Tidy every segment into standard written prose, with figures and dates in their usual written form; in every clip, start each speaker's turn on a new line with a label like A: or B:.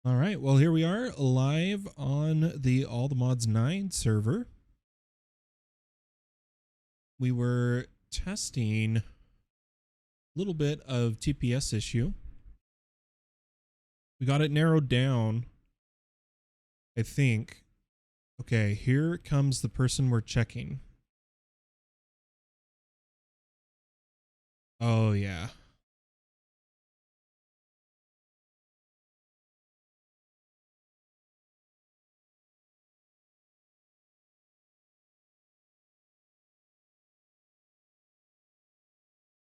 A: All right, well, here we are live on the All the Mods 9 server. We were testing a little bit of TPS issue. We got it narrowed down, I think. Okay, here comes the person we're checking. Oh, yeah.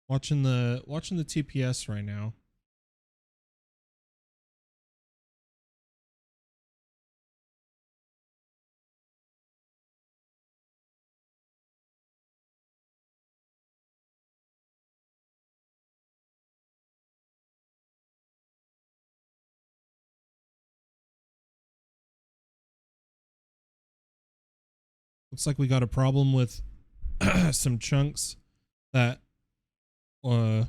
A: Watching the TPS right now. Looks like we got a problem with some chunks that yeah,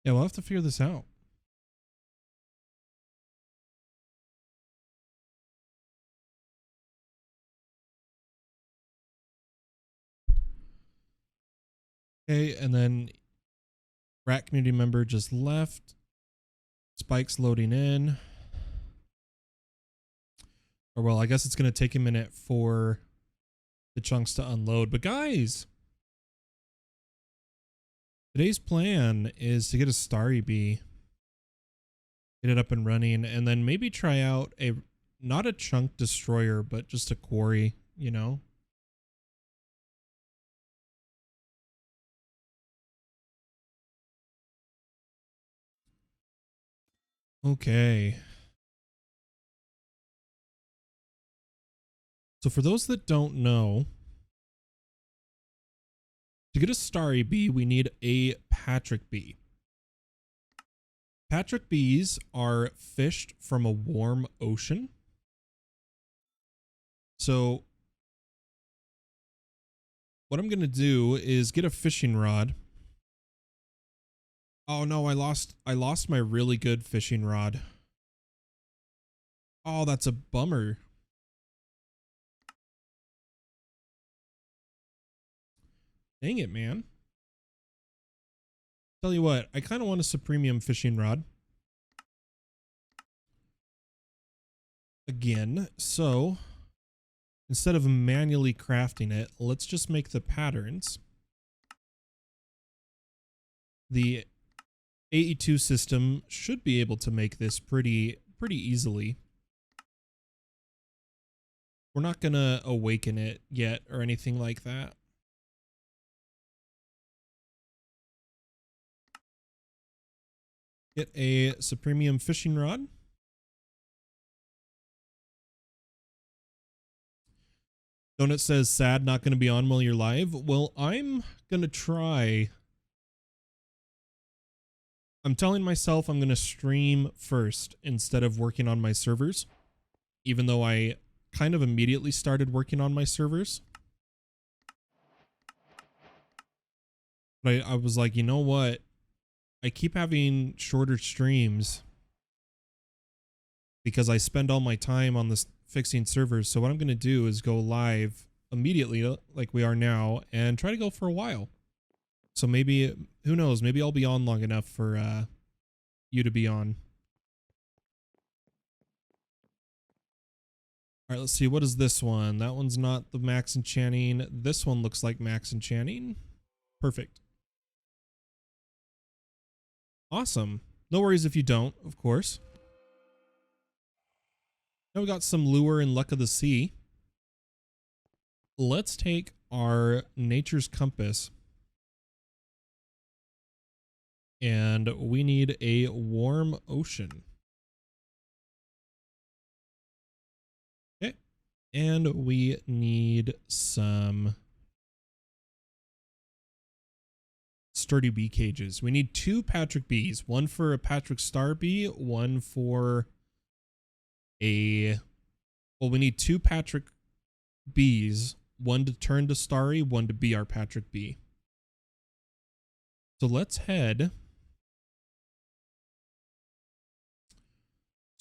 A: we'll have to figure this out. Okay, and then Rat community member just left. Spike's loading in. Or well, I guess it's going to take a minute for the chunks to unload. But guys, today's plan is to get a Starry Bee, get it up and running, and then maybe try out not a chunk destroyer, but just a quarry, you know? Okay. So for those that don't know, to get a Starry Bee, we need a Patrick Bee. Patrick Bees are fished from a warm ocean. So what I'm going to do is get a fishing rod. Oh no, I lost my really good fishing rod. Oh, that's a bummer. Dang it, man. Tell you what, I kind of want a Supremium fishing rod. Again, so instead of manually crafting it, let's just make the patterns. The AE2 system should be able to make this pretty easily. We're not gonna awaken it yet or anything like that. Get a Supremium fishing rod. Donut says, sad, not going to be on while you're live. Well, I'm going to try. I'm telling myself I'm going to stream first instead of working on my servers, even though I kind of immediately started working on my servers. But I was like, you know what? I keep having shorter streams because I spend all my time on this fixing servers. So what I'm going to do is go live immediately like we are now and try to go for a while. So maybe, who knows, maybe I'll be on long enough for you to be on. All right, let's see. What is this one? That one's not the max enchanting. This one looks like max enchanting. Perfect. Awesome. No worries if you don't, of course. Now we got some lure and luck of the sea. Let's take our nature's compass. And we need a warm ocean. Okay. And we need some sturdy bee cages. We need 2 Patrick bees, one for a Patrick Star bee, one for well, we need 2 Patrick Bees, 1 to turn to Starry, 1 to be our Patrick Bee. So let's head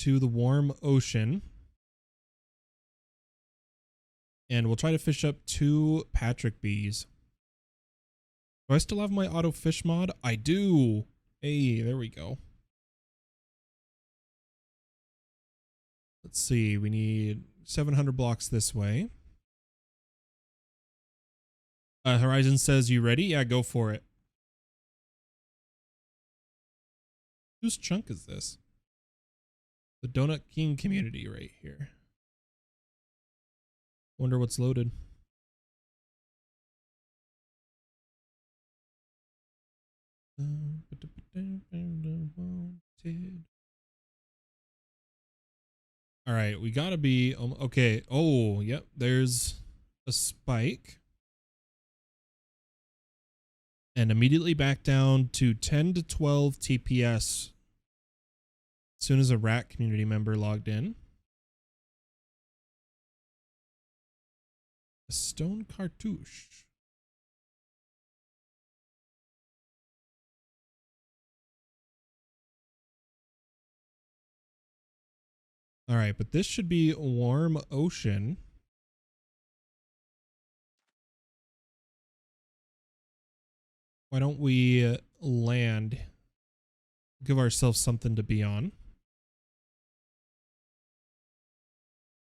A: to the warm ocean. And we'll try to fish up 2 Patrick Bees. Do I still have my auto fish mod? I do. Hey, there we go. Let's see. We need 700 blocks this way. Horizon says, you ready? Yeah, go for it. Whose chunk is this? The Donut King community right here. Wonder what's loaded. All right, we gotta be okay. Oh, yep. There's a spike, and immediately back down to 10 to 12 TPS as soon as a rat community member logged in. A stone cartouche. All right, but this should be a warm ocean. Why don't we land? Give ourselves something to be on.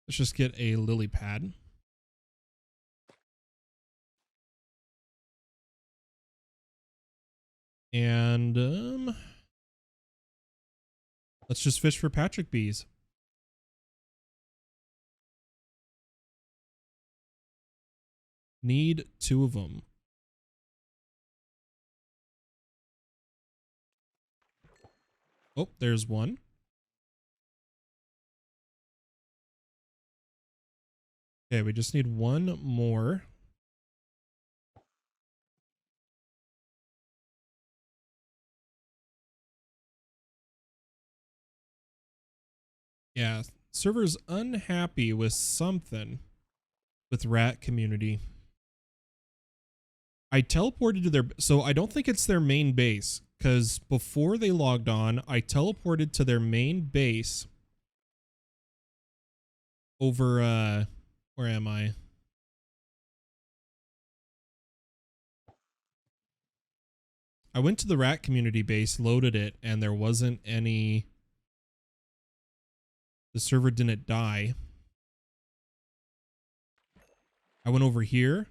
A: Let's just get a lily pad. And let's just fish for Patrick Bees. Need 2 of them. Oh, there's 1. Okay, we just need 1 more. Yeah, server's unhappy with something with rat community. I teleported to their, so I don't think it's their main base, because before they logged on, I teleported to their main base over, where am I? I went to the rat community base, loaded it, and there wasn't any, the server didn't die. I went over here.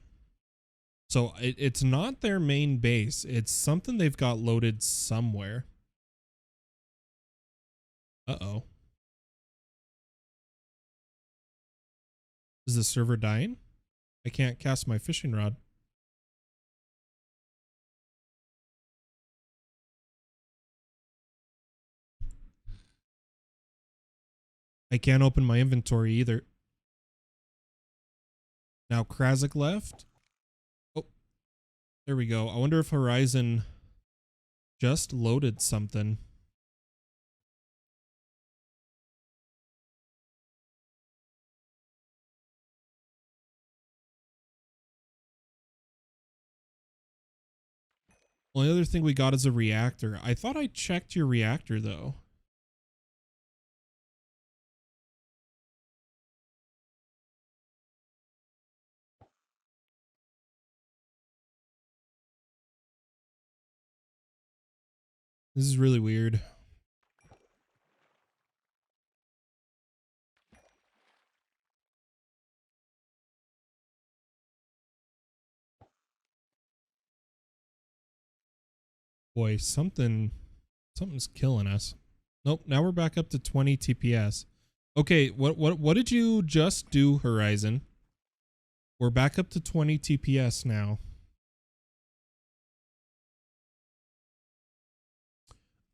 A: So it's not their main base. It's something they've got loaded somewhere. Uh-oh. Is the server dying? I can't cast my fishing rod. I can't open my inventory either. Now Krasik left. Oh, there we go. I wonder if Horizon just loaded something. Well, the other thing we got is a reactor. I thought I checked your reactor though. This is really weird. Boy, something's killing us. Nope, now we're back up to 20 TPS. Okay, what did you just do, Horizon? We're back up to 20 TPS now.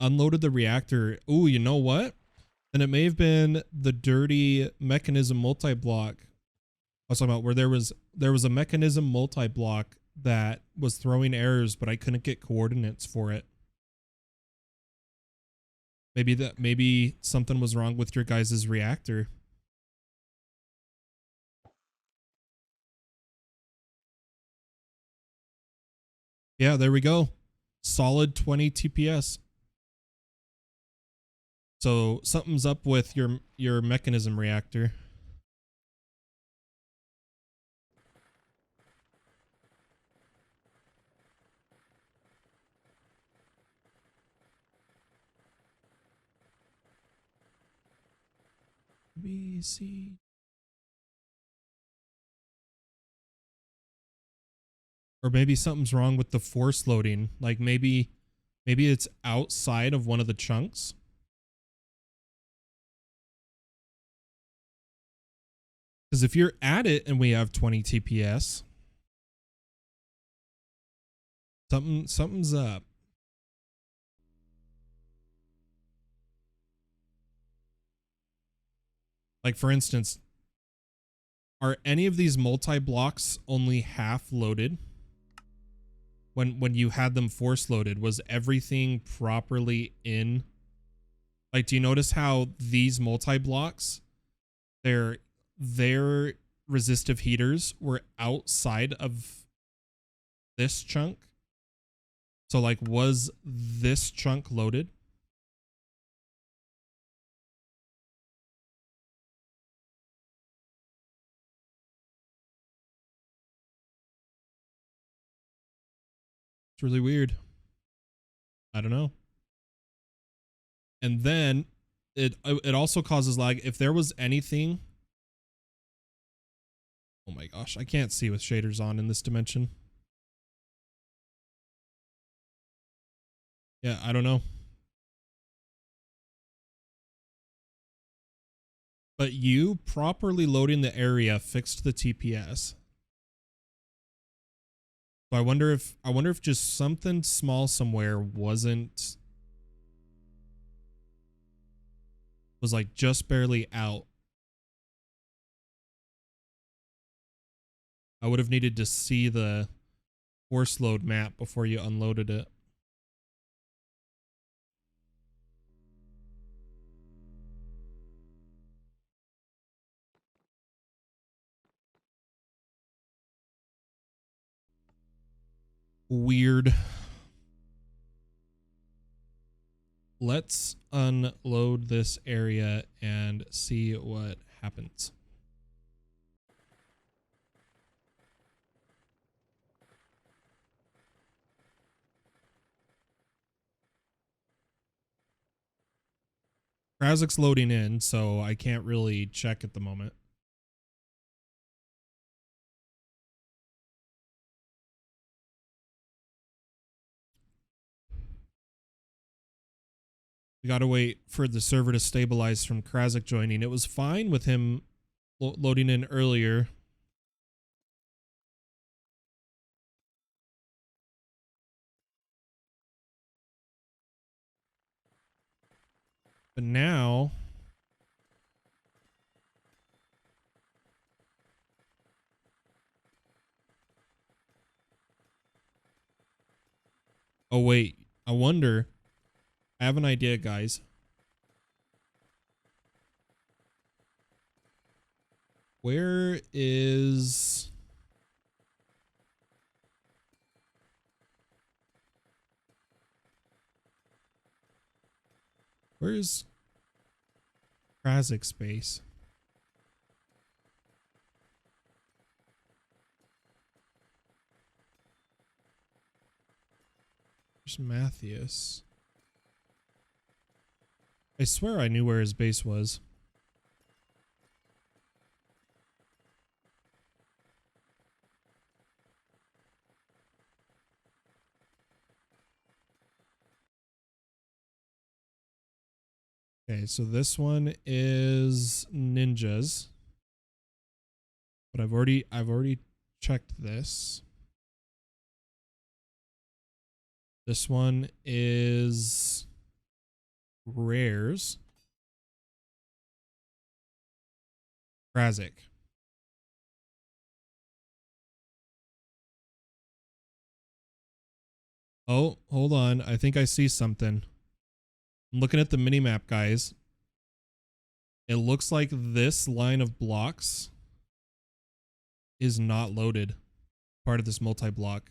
A: Unloaded the reactor. Ooh, you know what? Then it may have been the dirty mechanism multi-block I was talking about, where there was a mechanism multi-block that was throwing errors, but I couldn't get coordinates for it. Maybe something was wrong with your guys' reactor. Yeah, there we go. Solid 20 TPS. So something's up with your mechanism reactor. B, C. Or maybe something's wrong with the force loading. Like maybe it's outside of one of the chunks. Because if you're at it and we have 20 TPS, something's up. Like for instance, are any of these multi-blocks only half loaded? When you had them force loaded, was everything properly in? Like, do you notice how these multi-blocks, their resistive heaters were outside of this chunk? So like, was this chunk loaded? It's really weird. I don't know. And then it also causes lag. If there was anything, oh my gosh, I can't see with shaders on in this dimension. Yeah, I don't know. But you properly loading the area fixed the TPS. So I wonder if just something small somewhere was like just barely out. I would have needed to see the force load map before you unloaded it. Weird. Let's unload this area and see what happens. Krazik's loading in, so I can't really check at the moment. We gotta wait for the server to stabilize from Krazik joining. It was fine with him loading in earlier. But now... Oh, wait. I wonder... I have an idea, guys. Where is... Where's Krazik space? There's Matthias. I swear I knew where his base was. Okay, so this one is ninjas. But I've already checked this. This one is rares. Krazik. Oh, hold on. I think I see something. I'm looking at the minimap, guys. It looks like this line of blocks is not loaded. Part of this multi-block.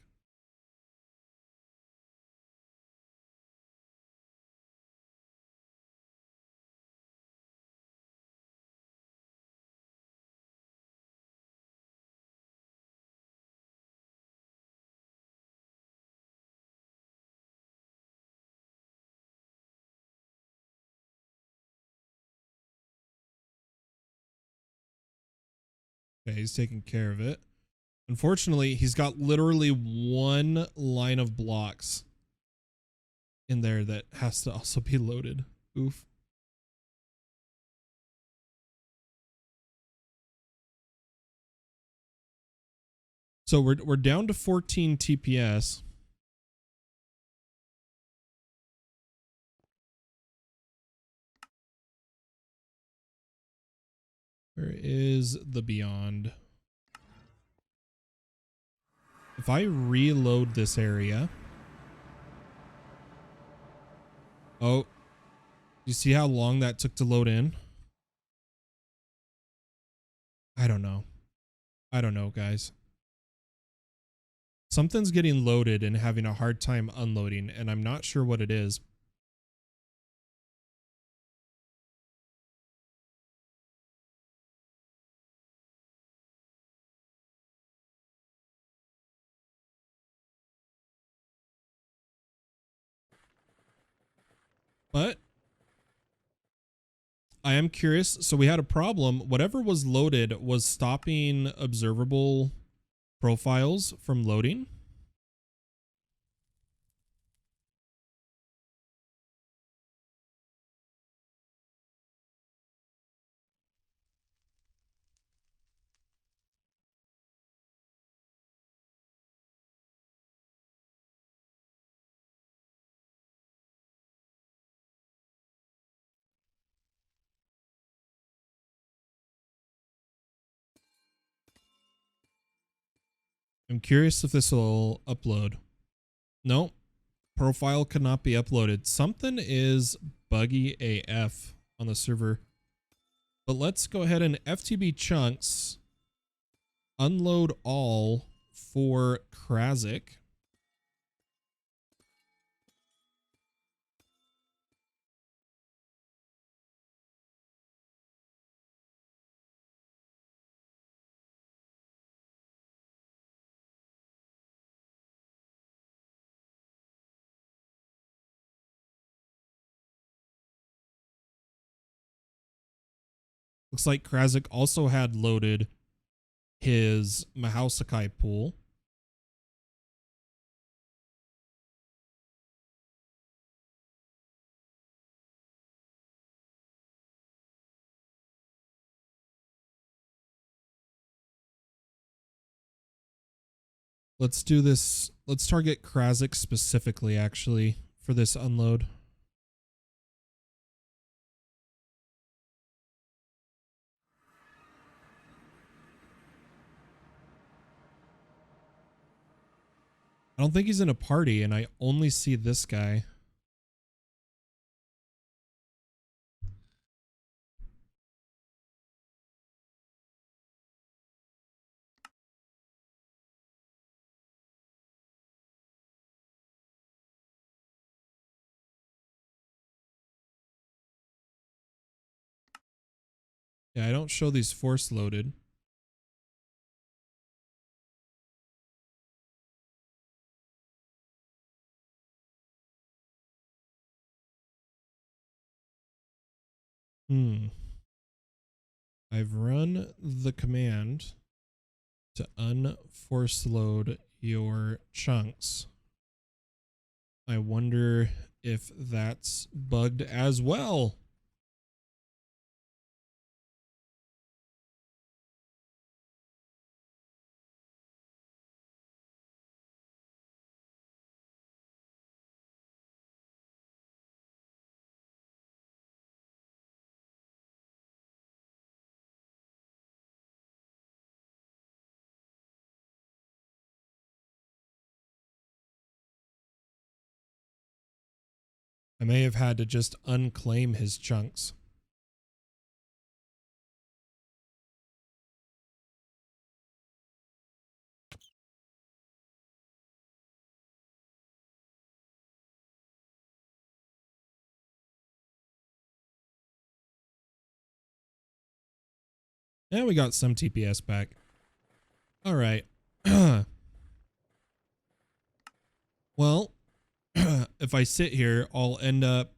A: Okay, he's taking care of it. Unfortunately, he's got literally one line of blocks in there that has to also be loaded. Oof. So we're down to 14 TPS. Where is the beyond? If I reload this area. Oh, you see how long that took to load in? I don't know. I don't know, guys. Something's getting loaded and having a hard time unloading, and I'm not sure what it is. But I am curious. So we had a problem. Whatever was loaded was stopping observable profiles from loading. I'm curious if this will upload. No, profile could not be uploaded. Something is buggy AF on the server. But let's go ahead and FTB chunks, unload all for Krasic. Looks like Krasic also had loaded his Mahausakai pool. Let's do this. Let's target Krasic specifically, actually, for this unload. I don't think he's in a party, and I only see this guy. Yeah, I don't show these force loaded. I've run the command to unforce load your chunks. I wonder if that's bugged as well. I may have had to just unclaim his chunks. And we got some TPS back. All right. Well, if I sit here, I'll end up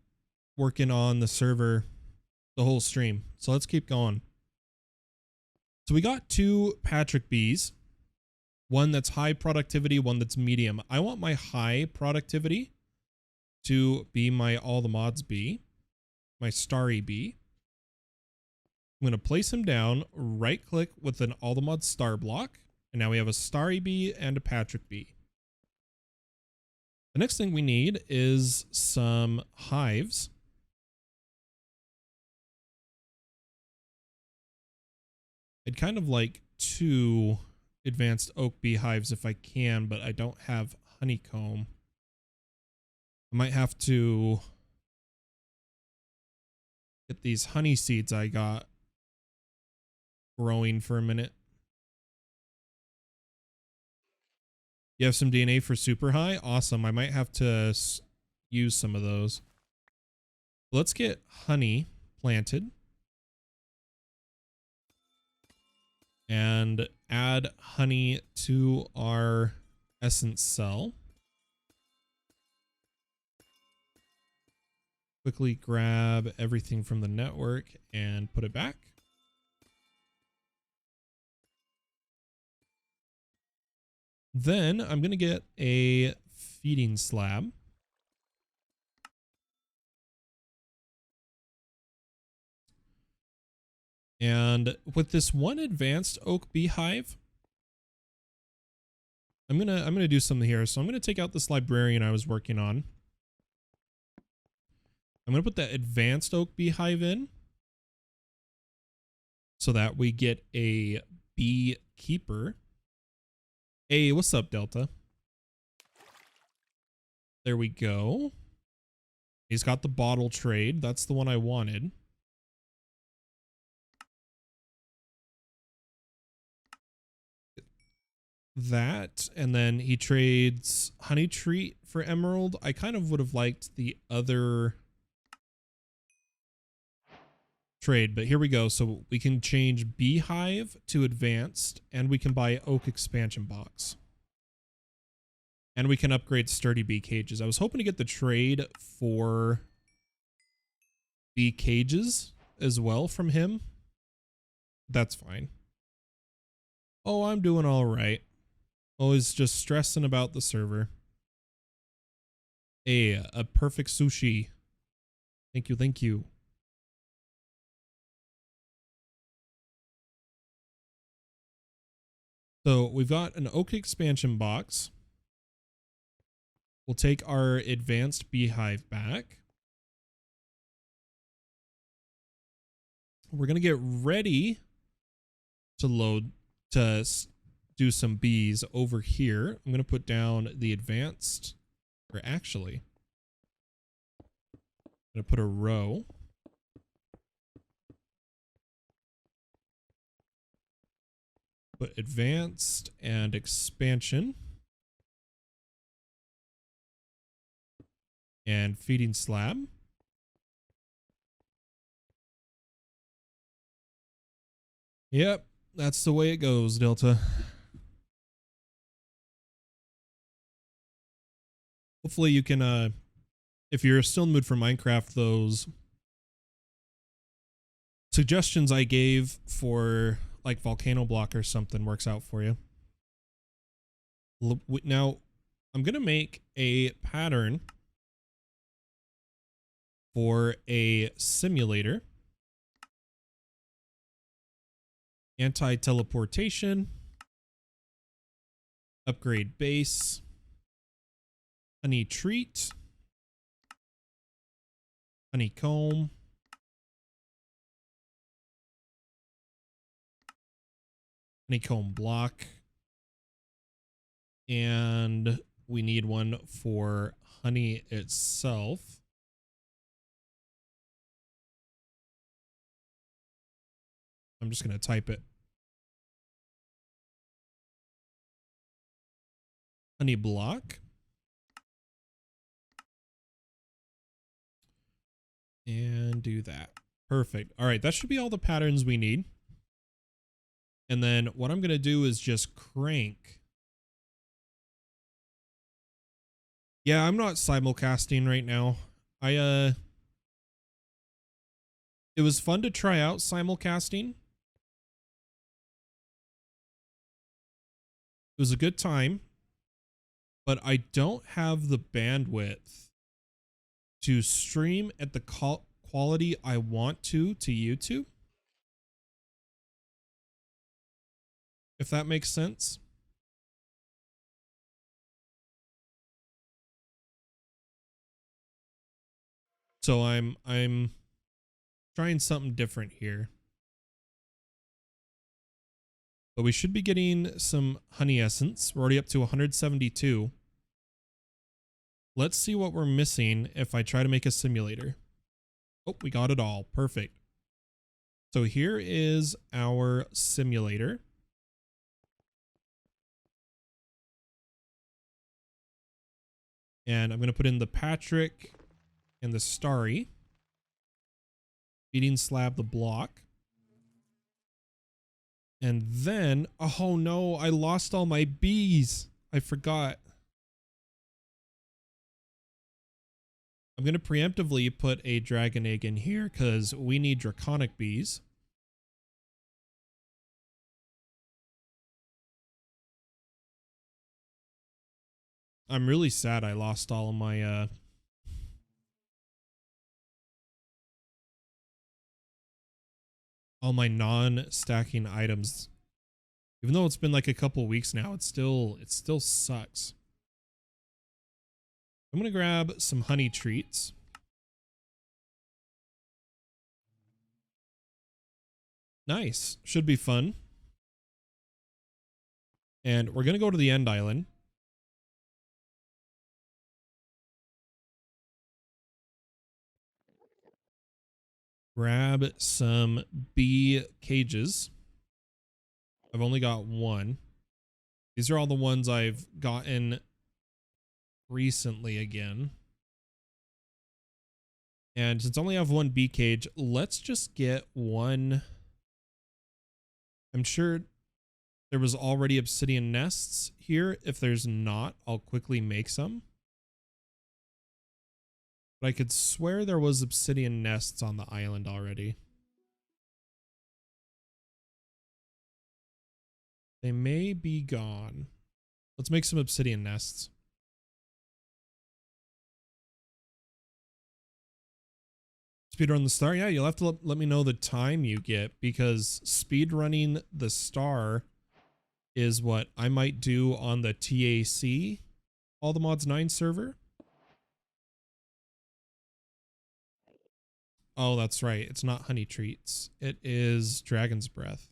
A: working on the server the whole stream. So let's keep going. So we got 2 Patrick bees. One that's high productivity, one that's medium. I want my high productivity to be my all the mods bee, my Starry Bee. I'm going to place him down, right click with an all the mods star block. And now we have a Starry Bee and a Patrick Bee. The next thing we need is some hives. I'd kind of like 2 advanced oak beehives if I can, but I don't have honeycomb. I might have to get these honey seeds I got growing for a minute. You have some DNA for super high? Awesome. I might have to use some of those. Let's get honey planted. And add honey to our essence cell. Quickly grab everything from the network and put it back. Then I'm going to get a feeding slab. And with this one advanced oak beehive, I'm gonna do something here. So I'm gonna take out this librarian I was working on. I'm gonna put that advanced oak beehive in so that we get a beekeeper. Hey, what's up, Delta? There we go. He's got the bottle trade. That's the one I wanted. That, and then he trades honey treat for emerald. I kind of would have liked the other trade, but here we go. So we can change beehive to advanced, and we can buy oak expansion box, and we can upgrade sturdy bee cages. I was hoping to get the trade for bee cages as well from him. That's fine. Oh, I'm doing all right. Always just stressing about the server. Hey, a perfect sushi. Thank you, thank you. So we've got an oak expansion box. We'll take our advanced beehive back. We're going to get ready to load, to do some bees over here. I'm going to put down the advanced, or actually, I'm going to put a row. Put advanced and expansion. And feeding slab. Yep, that's the way it goes, Delta. Hopefully you can, if you're still in the mood for Minecraft, those suggestions I gave for like volcano block or something works out for you. Now, I'm going to make a pattern for a simulator. Anti-teleportation. Upgrade base. Honey treat. Honeycomb. Honeycomb block. And we need one for honey itself. I'm just going to type it. Honey block. And do that. Perfect. All right, that should be all the patterns we need. And then what I'm going to do is just crank. Yeah, I'm not simulcasting right now. It was fun to try out simulcasting. It was a good time, but I don't have the bandwidth to stream at the quality I want to YouTube. If that makes sense. So I'm trying something different here. But we should be getting some honey essence. We're already up to 172. Let's see what we're missing if I try to make a simulator. Oh, we got it all. Perfect. So here is our simulator. And I'm going to put in the Patrick and the Starry. Feeding slab the block. And then, oh no, I lost all my bees. I forgot. I'm going to preemptively put a dragon egg in here because we need draconic bees. I'm really sad I lost all of my all my non-stacking items. Even though it's been like a couple weeks now, it still sucks. I'm gonna grab some honey treats. Nice. Should be fun. And we're gonna go to the end island. Grab some bee cages. I've only got one. These are all the ones I've gotten recently again. And since I only have one bee cage, let's just get one. I'm sure there was already obsidian nests here. If there's not, I'll quickly make some. But I could swear there was obsidian nests on the island already. They may be gone. Let's make some obsidian nests. Speedrun the star? Yeah, you'll have to let me know the time you get, because speedrunning the star is what I might do on the TAC All the Mods 9 server. Oh, that's right. It's not honey treats. It is dragon's breath.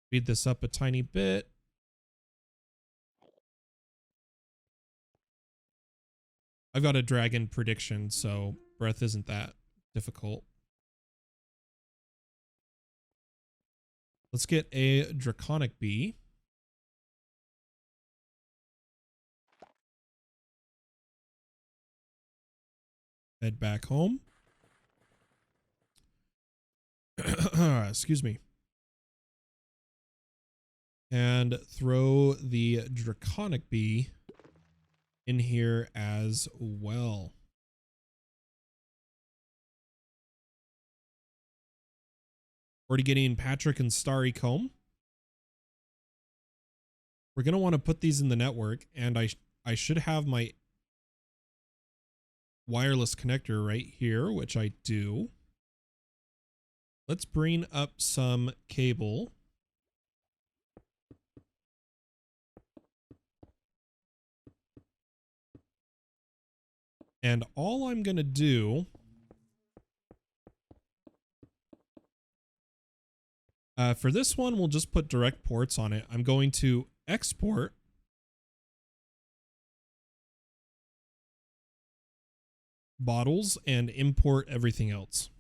A: Speed this up a tiny bit. I've got a dragon prediction, so breath isn't that difficult. Let's get a draconic bee. Head back home. Excuse me. And throw the draconic bee in here as well. Already getting Patrick and Starry comb. We're going to want to put these in the network, and I should have my wireless connector right here, which I do. Let's bring up some cable. And all I'm going to do for this one, we'll just put direct ports on it. I'm going to export bottles and import everything else.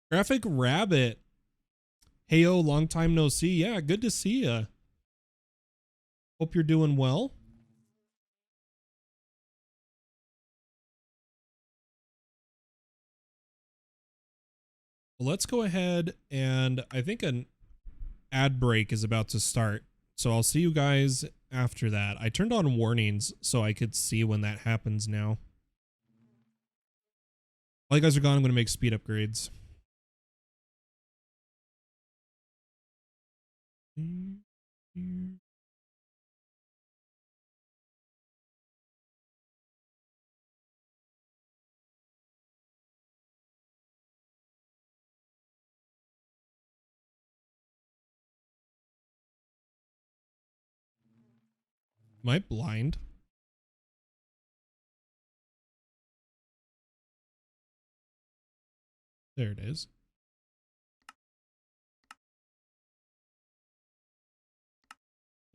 A: Graphic Rabbit. Heyo, long time no see. Yeah, good to see ya. Hope you're doing well. Well, let's go ahead, and I think an ad break is about to start. So I'll see you guys after that. I turned on warnings so I could see when that happens now. While you guys are gone, I'm going to make speed upgrades. Am I blind? There it is.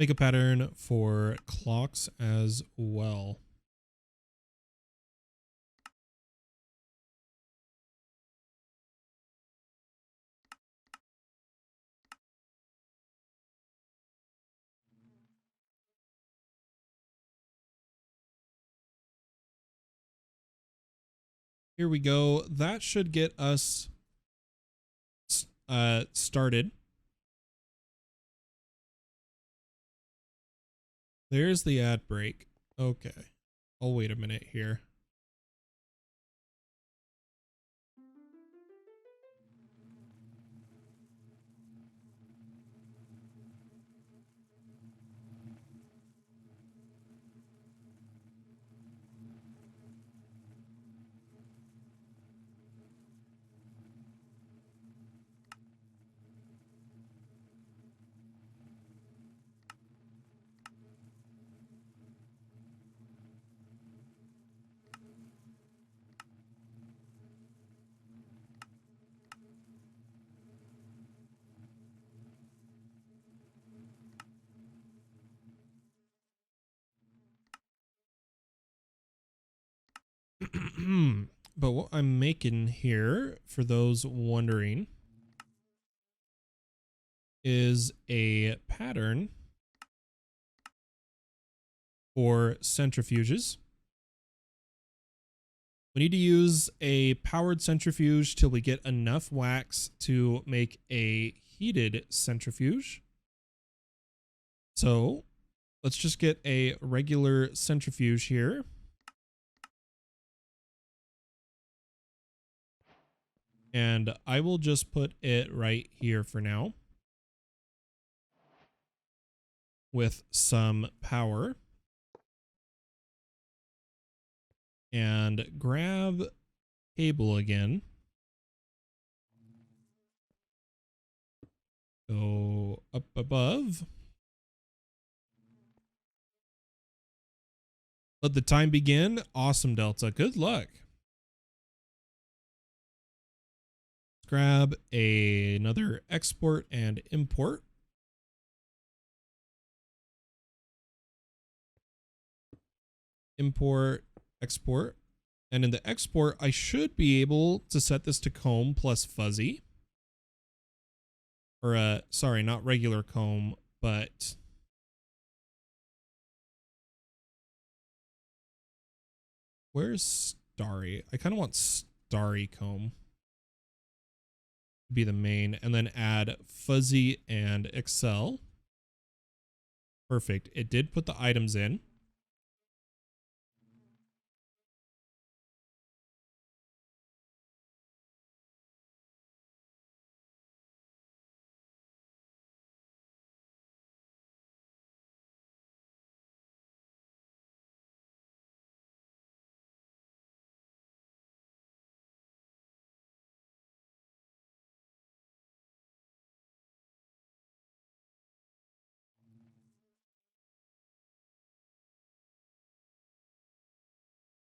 A: Make a pattern for clocks as well. Here we go. That should get us started. There's the ad break. Okay. I'll wait a minute here. But what I'm making here, for those wondering, is a pattern for centrifuges. We need to use a powered centrifuge till we get enough wax to make a heated centrifuge. So let's just get a regular centrifuge here. And I will just put it right here for now with some power. And grab cable again. Go up above. Let the time begin. Awesome, Delta. Good luck. Let's grab another export and import. Import, export. And in the export, I should be able to set this to comb plus fuzzy. Or, sorry, not regular comb, but... Where's Starry? I kind of want Starry comb to be the main, and then add fuzzy and Excel. Perfect. It did put the items in.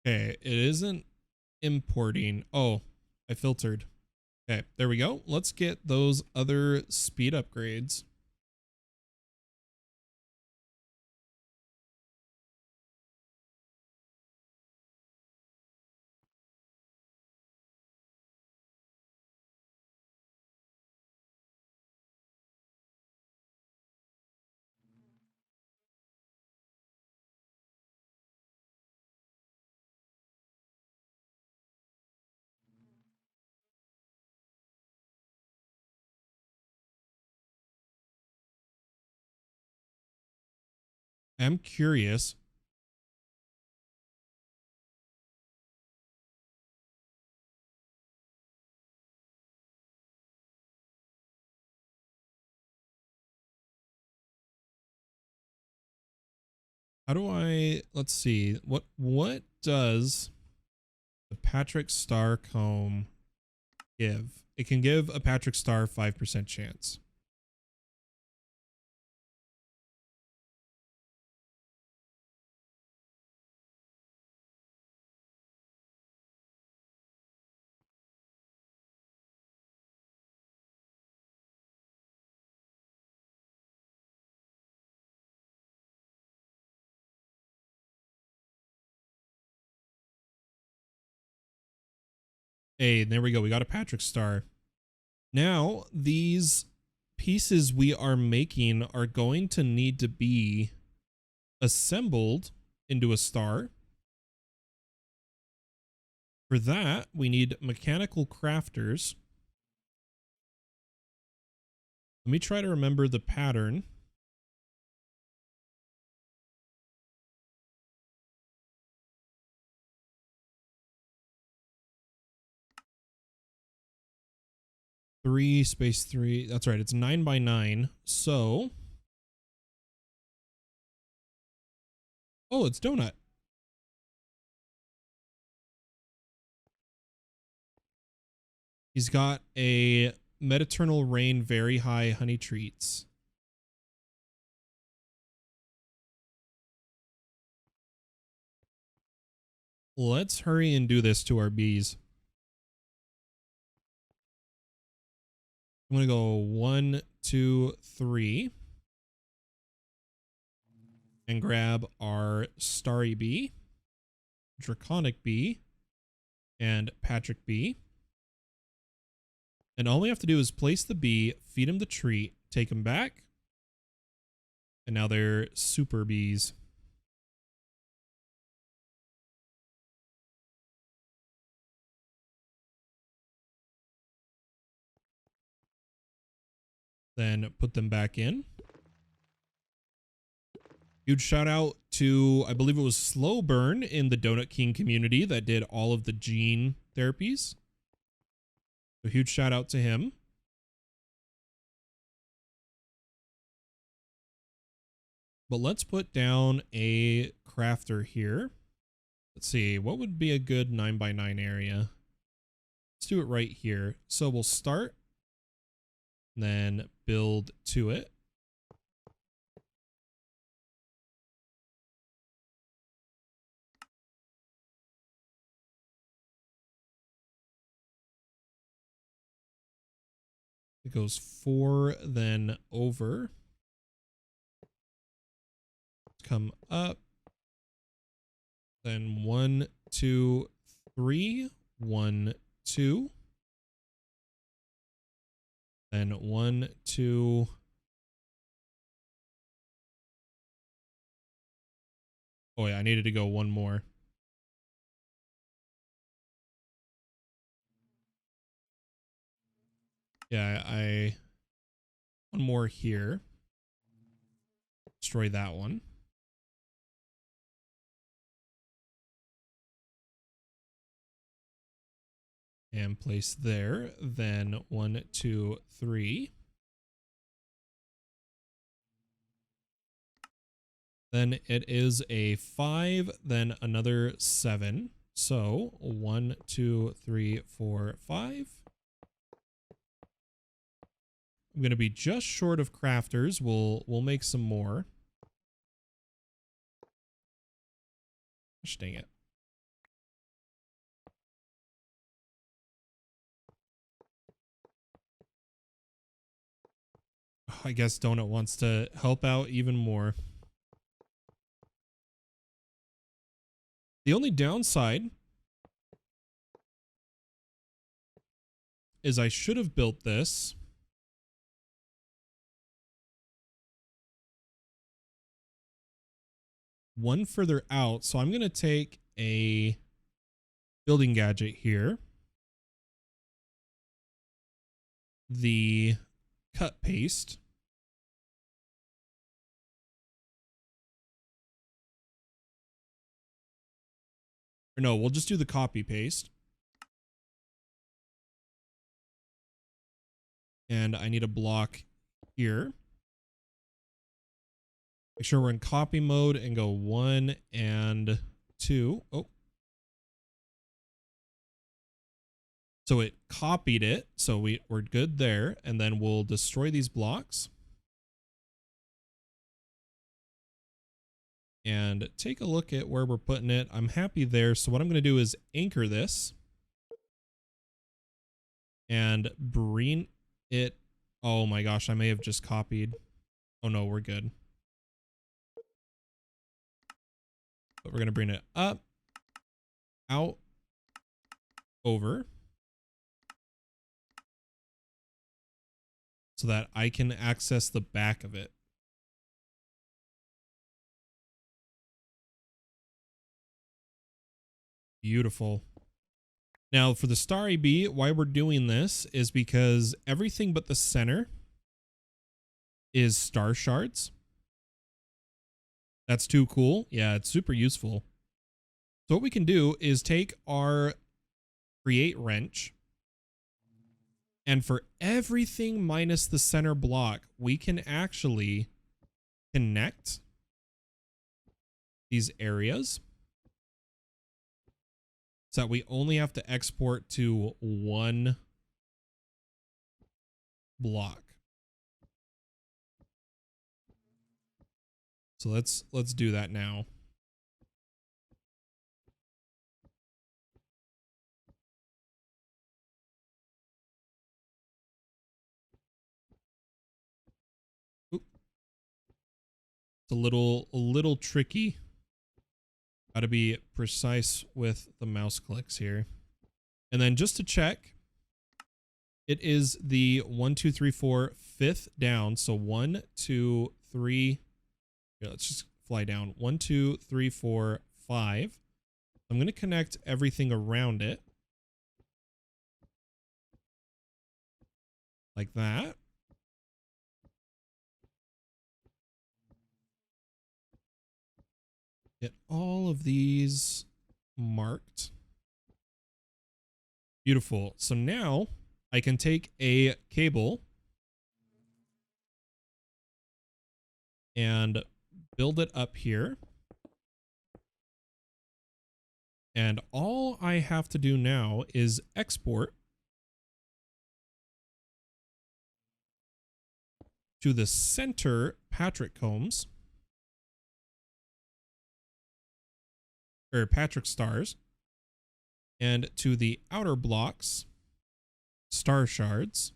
A: Okay, it isn't importing. Oh, I filtered. Okay, there we go. Let's get those other speed upgrades. I'm curious. How do I, let's see, what does the Patrick Star comb give? It can give a Patrick Star 5% chance. Hey, there we go. We got a Patrick Star. Now, these pieces we are making are going to need to be assembled into a star. For that, we need mechanical crafters. Let me try to remember the pattern. Three space three. That's right. It's 9 by 9. So, oh, it's donut. He's got a Mediterranean rain, very high honey treats. Let's hurry and do this to our bees. I'm going to go 1, 2, 3. And grab our Starry Bee, Draconic Bee, and Patrick Bee. And all we have to do is place the bee, feed him the treat, take him back. And now they're super bees. Then put them back in. Huge shout out to, I believe it was Slow Burn in the Donut King community that did all of the gene therapies. So huge shout out to him. But let's put down a crafter here. Let's see, what would be a good 9 by 9 area? Let's do it right here. So we'll start, then build to it. It goes 4, then over. Come up. Then 1, 2, 3. 1, 2. Then 1, 2. Oh yeah, I needed to go one more. Yeah, one more here. Destroy that one. And place there. Then 1, 2, 3. Then it is a 5, then another 7. So 1, 2, 3, 4, 5. I'm going to be just short of crafters. We'll make some more. Gosh dang it. I guess Donut wants to help out even more. The only downside is I should have built this one further out. So I'm going to take a building gadget here. The cut paste. Or no, we'll just do the copy paste. And I need a block here. Make sure we're in copy mode and go 1 and 2. Oh. So it copied it. So we're good there. And then we'll destroy these blocks. And take a look at where we're putting it. I'm happy there. So what I'm going to do is anchor this. And bring it. Oh my gosh, I may have just copied. Oh no, we're good. But we're going to bring it up, out, over. So that I can access the back of it. Beautiful. Now for the Starry Bee, why we're doing this is because everything but the center is star shards. That's too cool. Yeah, it's super useful. So what we can do is take our create wrench, and for everything minus the center block, we can actually connect these areas so that we only have to export to one block. So let's do that now. Oop. It's a little tricky. Got to be precise with the mouse clicks here. And then just to check, it is the 1, 2, 3, 4, 5th down. So 1, 2, 3. Here, let's just fly down. 1, 2, 3, 4, 5. I'm going to connect everything around it. Like that. Get all of these marked. Beautiful. So now I can take a cable and build it up here. And all I have to do now is export to the center Patrick Combs, or Patrick Stars, and to the outer blocks, star shards.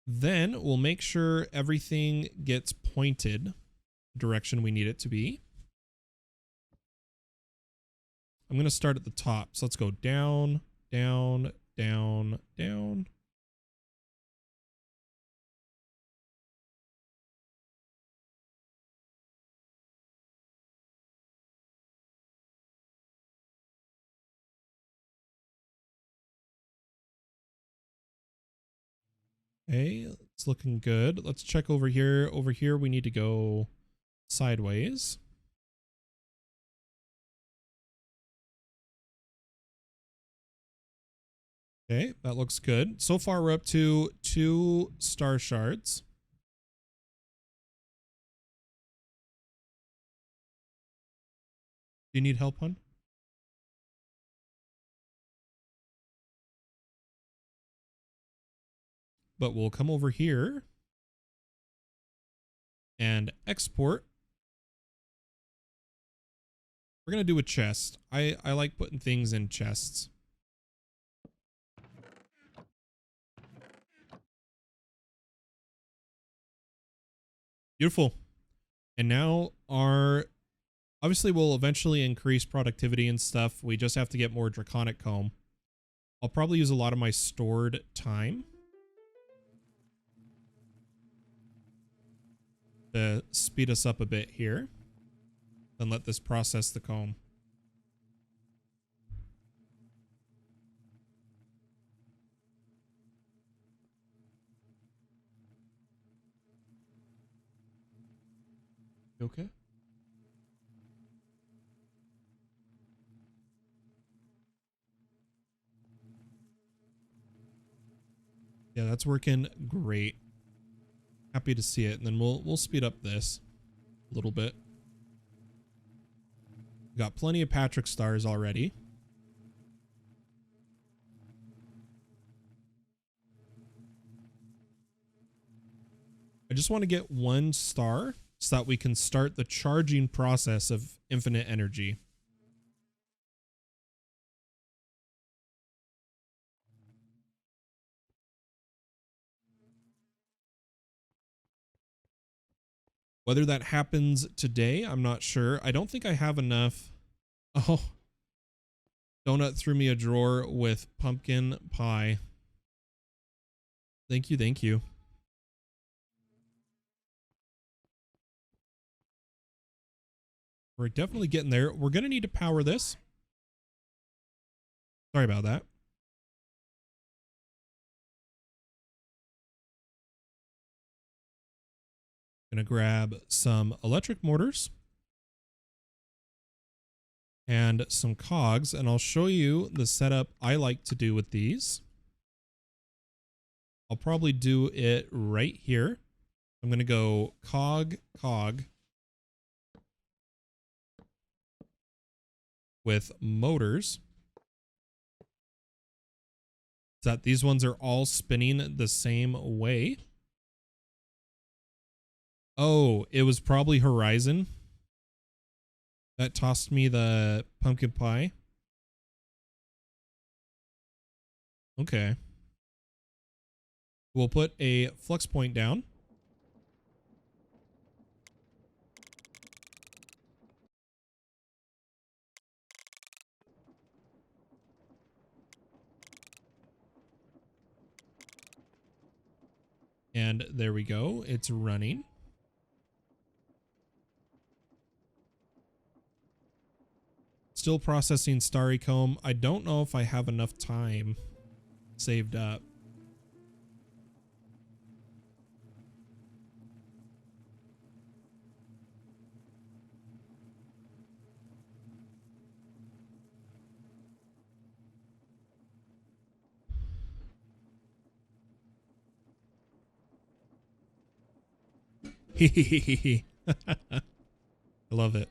A: Then we'll make sure everything gets pointed the direction we need it to be. I'm going to start at the top. So let's go down, down, down, down. Okay, it's looking good. Let's check over here. Over here, we need to go sideways. Okay, that looks good. So far, we're up to 2 star shards. Do you need help, hon? But we'll come over here and export. We're going to do a chest. I like putting things in chests. Beautiful. And now obviously we'll eventually increase productivity and stuff. We just have to get more Draconic comb. I'll probably use a lot of my stored time to speed us up a bit here. Then let this process the comb. You okay? Yeah, that's working great. Happy to see it. And then we'll speed up this a little bit. We got plenty of Patrick stars already. I just want to get 1 star so that we can start the charging process of infinite energy. Whether that happens today, I'm not sure. I don't think I have enough. Oh, Donut threw me a drawer with pumpkin pie. Thank you, thank you. We're definitely getting there. We're going to need to power this. Sorry about that. Going to grab some electric motors and some cogs, and I'll show you the setup I like to do with these. I'll probably do it right here. I'm going to go cog with motors. So that these ones are all spinning the same way. Oh, it was probably Horizon that tossed me the pumpkin pie. Okay. We'll put a flux point down. And there we go. It's running. Still processing Starry Comb. I don't know if I have enough time saved up. I love it.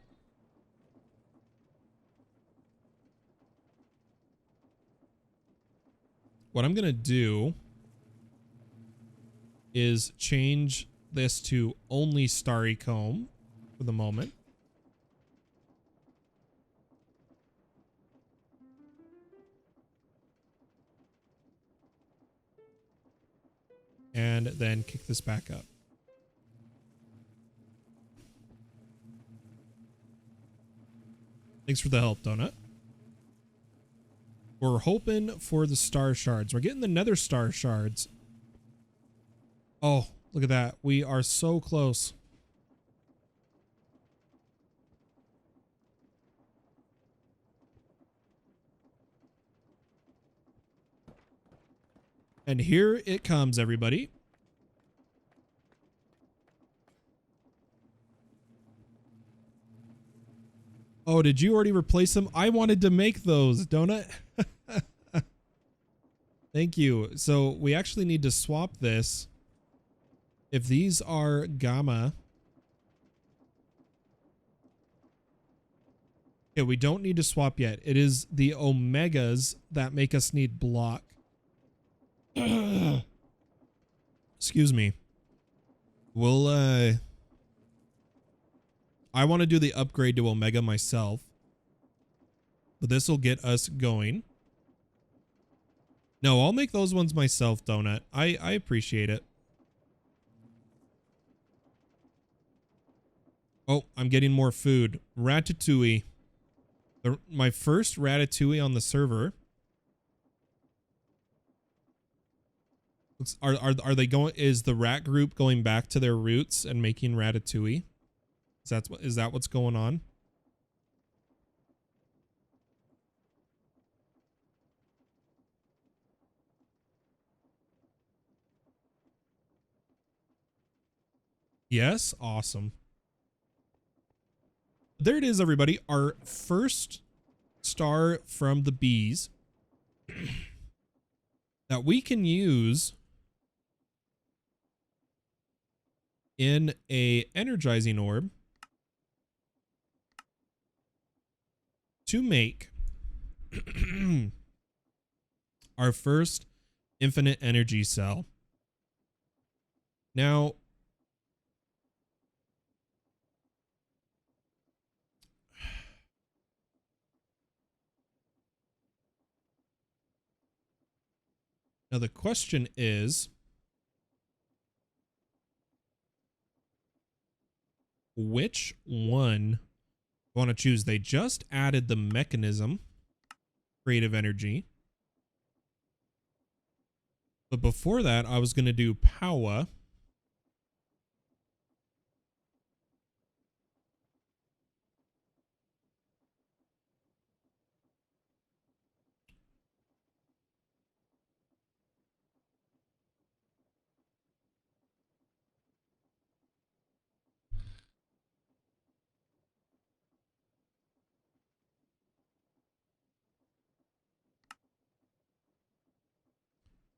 A: What I'm going to do is change this to only Starry Comb for the moment. And then kick this back up. Thanks for the help, Donut. We're hoping for the star shards. We're getting the nether star shards. Oh, look at that. We are so close. And here it comes, everybody. Oh, did you already replace them? I wanted to make those, Donut. Thank you. So we actually need to swap this. If these are gamma. Okay, we don't need to swap yet. It is the omegas that make us need block. Excuse me. We'll, I want to do the upgrade to Omega myself. But this will get us going. No, I'll make those ones myself, Donut. I appreciate it. Oh, I'm getting more food. Ratatouille. My first ratatouille on the server. Are they going? Is the rat group going back to their roots and making ratatouille? Is that what's going on? Yes, awesome. There it is, everybody. Our first star from the bees that we can use in a energizing orb to make our first infinite energy cell. Now, the question is, which one I want to choose? They just added the mechanism, creative energy. But before that, I was going to do power.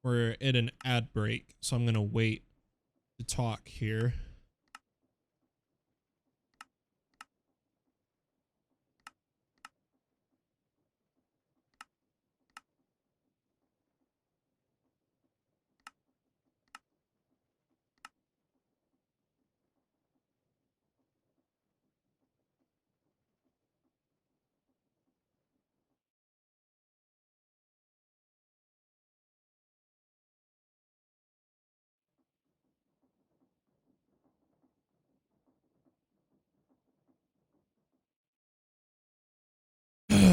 A: We're at an ad break, so I'm going to wait to talk here.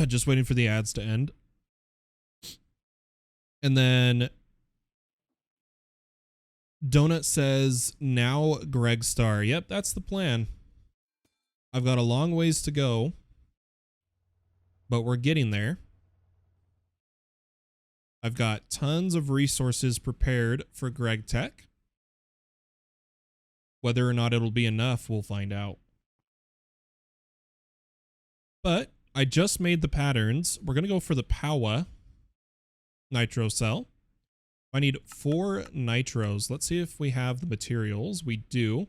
A: Just waiting for the ads to end. And then Donut says, now Greg Star. Yep, that's the plan. I've got a long ways to go, but we're getting there. I've got tons of resources prepared for GregTech. Whether or not it'll be enough, we'll find out. But I just made the patterns. We're going to go for the Powa nitro cell. I need 4 nitros. Let's see if we have the materials. We do.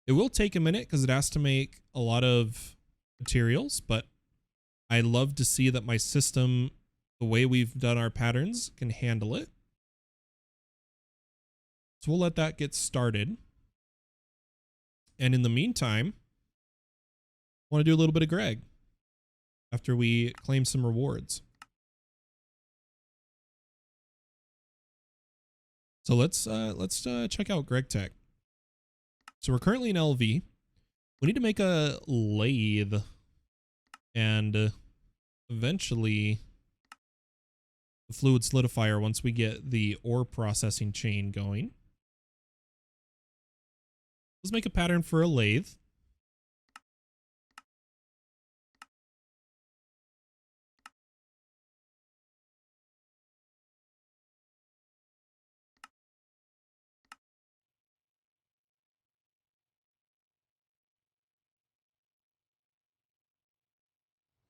A: It will take a minute because it has to make a lot of materials, but I love to see that my system, the way we've done our patterns, can handle it. So we'll let that get started. And in the meantime, I want to do a little bit of Greg after we claim some rewards. So let's check out GregTech. So we're currently in LV. We need to make a lathe and eventually the fluid solidifier once we get the ore processing chain going. Let's make a pattern for a lathe.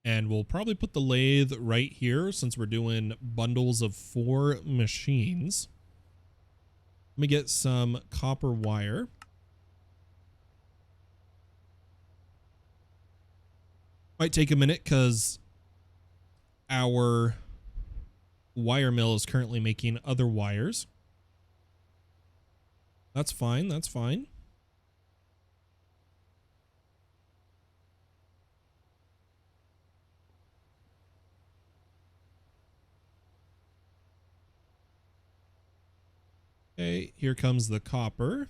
A: And we'll probably put the lathe right here since we're doing bundles of 4 machines. Let me get some copper wire. Might take a minute because our wire mill is currently making other wires. That's fine, that's fine. Okay, here comes the copper.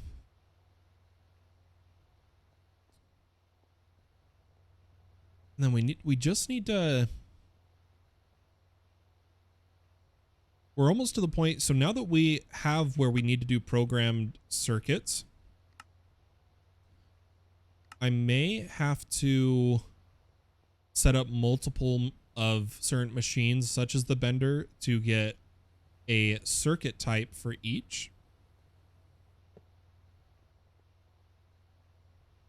A: And then we just need to... We're almost to the point. So now that we have where we need to do programmed circuits, I may have to set up multiple of certain machines, such as the bender, to get a circuit type for each.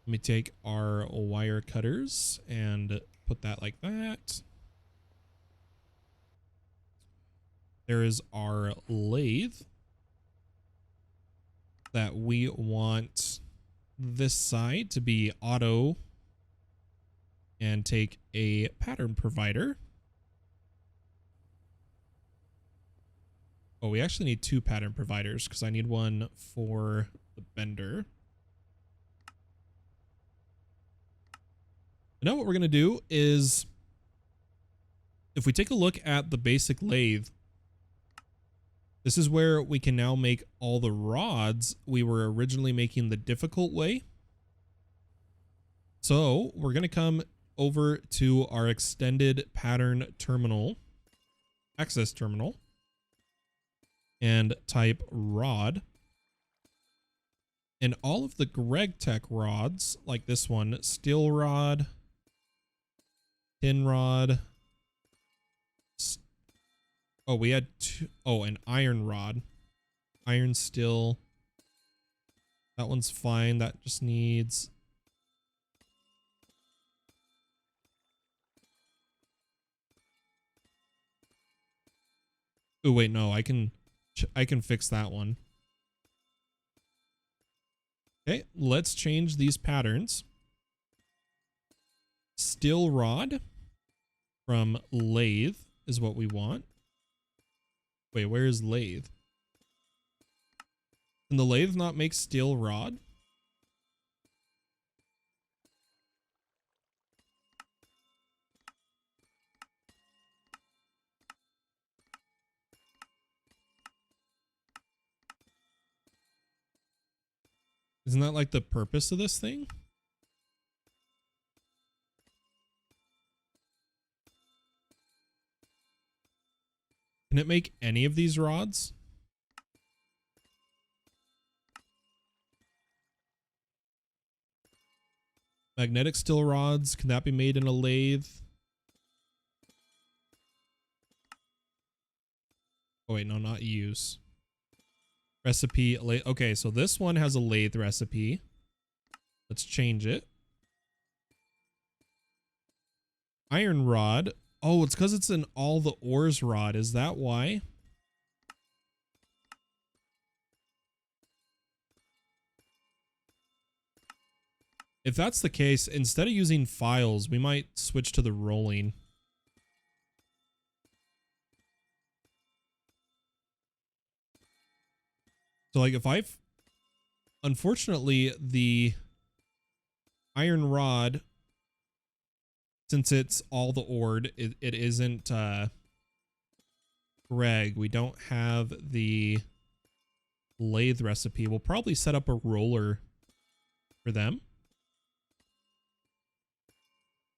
A: Let me take our wire cutters and put that like that. There is our lathe that we want this side to be auto and take a pattern provider. Oh, we actually need 2 pattern providers because I need one for the bender. Now what we're going to do is, if we take a look at the basic lathe, this is where we can now make all the rods we were originally making the difficult way. So we're going to come over to our extended pattern terminal, access terminal, and type rod. And all of the GregTech rods, like this one, steel rod, tin rod. Oh, we had 2. Oh, an iron rod. Iron steel. That one's fine. That just needs... Oh, wait, no. I can fix that one. Okay, let's change these patterns. Steel rod from lathe is what we want. Wait, where is lathe? Can the lathe not make steel rod? Isn't that like the purpose of this thing? Can it make any of these rods? Magnetic steel rods, can that be made in a lathe? Oh wait, no, not use. Recipe, okay, so this one has a lathe recipe. Let's change it. Iron rod. Oh, it's because it's an all the ores rod. Is that why? If that's the case, instead of using files, we might switch to the rolling. So like if unfortunately the iron rod, since it's all the ord, it isn't Greg. We don't have the lathe recipe. We'll probably set up a roller for them.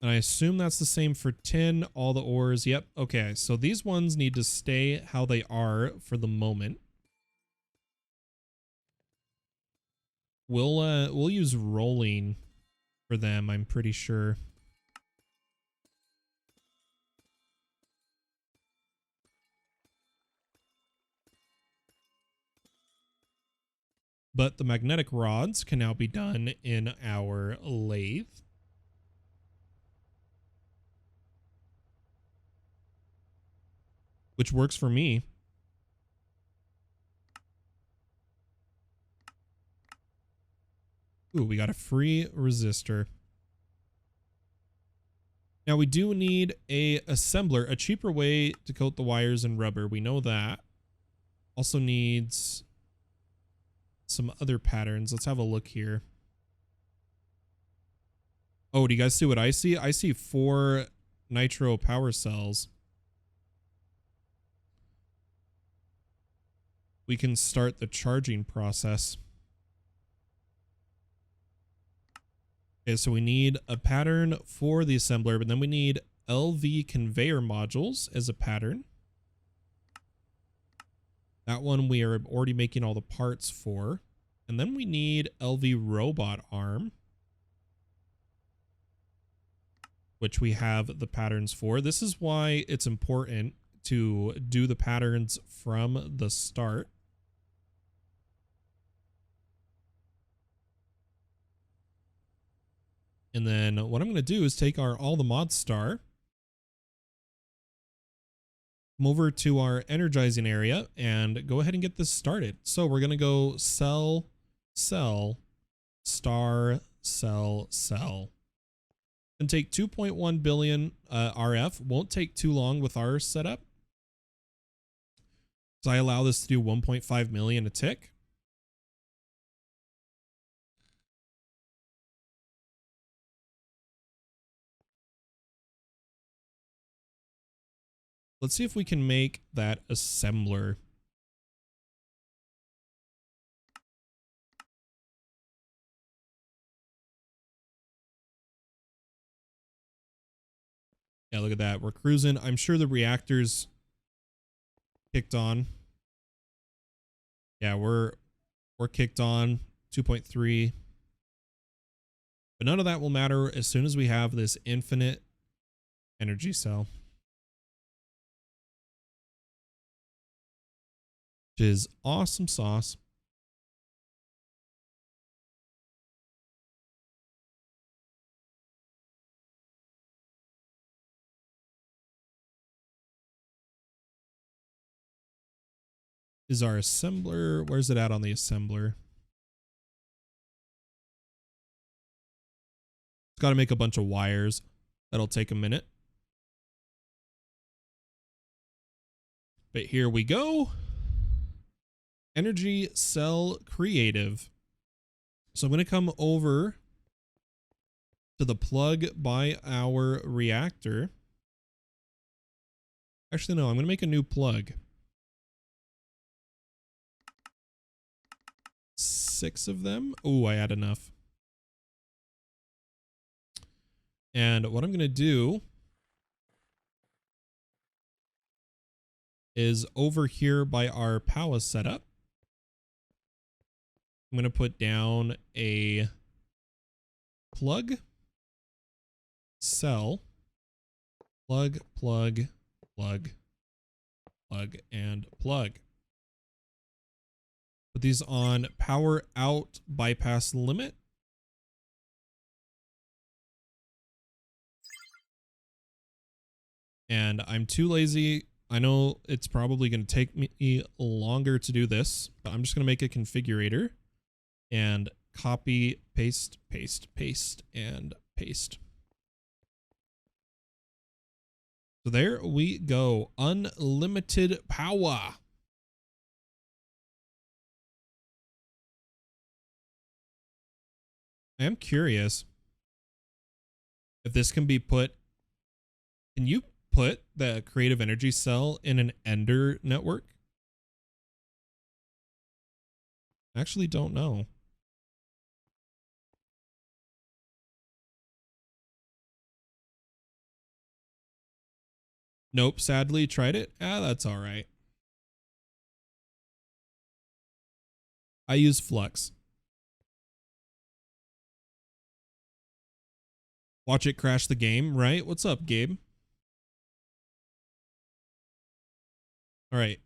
A: And I assume that's the same for tin, all the ores. Yep. Okay. So these ones need to stay how they are for the moment. We'll use rolling for them, I'm pretty sure. But the magnetic rods can now be done in our lathe. Which works for me. Ooh, we got a free resistor. Now we do need a assembler, a cheaper way to coat the wires in rubber. We know that. Also needs some other patterns. Let's have a look here. Oh, do you guys see what I see? I see 4 nitro power cells. We can start the charging process. Okay, so we need a pattern for the assembler, but then we need LV conveyor modules as a pattern. That one we are already making all the parts for. And then we need LV robot arm, which we have the patterns for. This is why it's important to do the patterns from the start. And then what I'm going to do is take our all the mod star, come over to our energizing area, and go ahead and get this started. So we're going to go sell, Star, sell. And take 2.1 billion RF. Won't take too long with our setup. So I allow this to do 1.5 million a tick. Let's see if we can make that assembler. Yeah, look at that. We're cruising. I'm sure the reactor's kicked on. Yeah, we're kicked on. 2.3. But none of that will matter as soon as we have this infinite energy cell. Which is awesome sauce. Is our assembler, where's it at on the assembler? It's got to make a bunch of wires. That'll take a minute. But here we go. Energy cell creative. So I'm going to come over to the plug by our reactor. Actually, no, I'm going to make a new plug. 6 of them. Oh, I had enough. And what I'm going to do is over here by our power setup, I'm going to put down a plug, cell, plug, plug, plug, plug, and plug. Put these on power out bypass limit. And I'm too lazy. I know it's probably going to take me longer to do this, but I'm just going to make a configurator and copy, paste, paste, paste, and paste. So there we go. Unlimited power. I am curious if this can be put. Can you put the creative energy cell in an Ender network? I actually don't know. Nope, sadly tried it. Ah, that's all right. I use Flux. Watch it crash the game, right? What's up, Gabe? All right,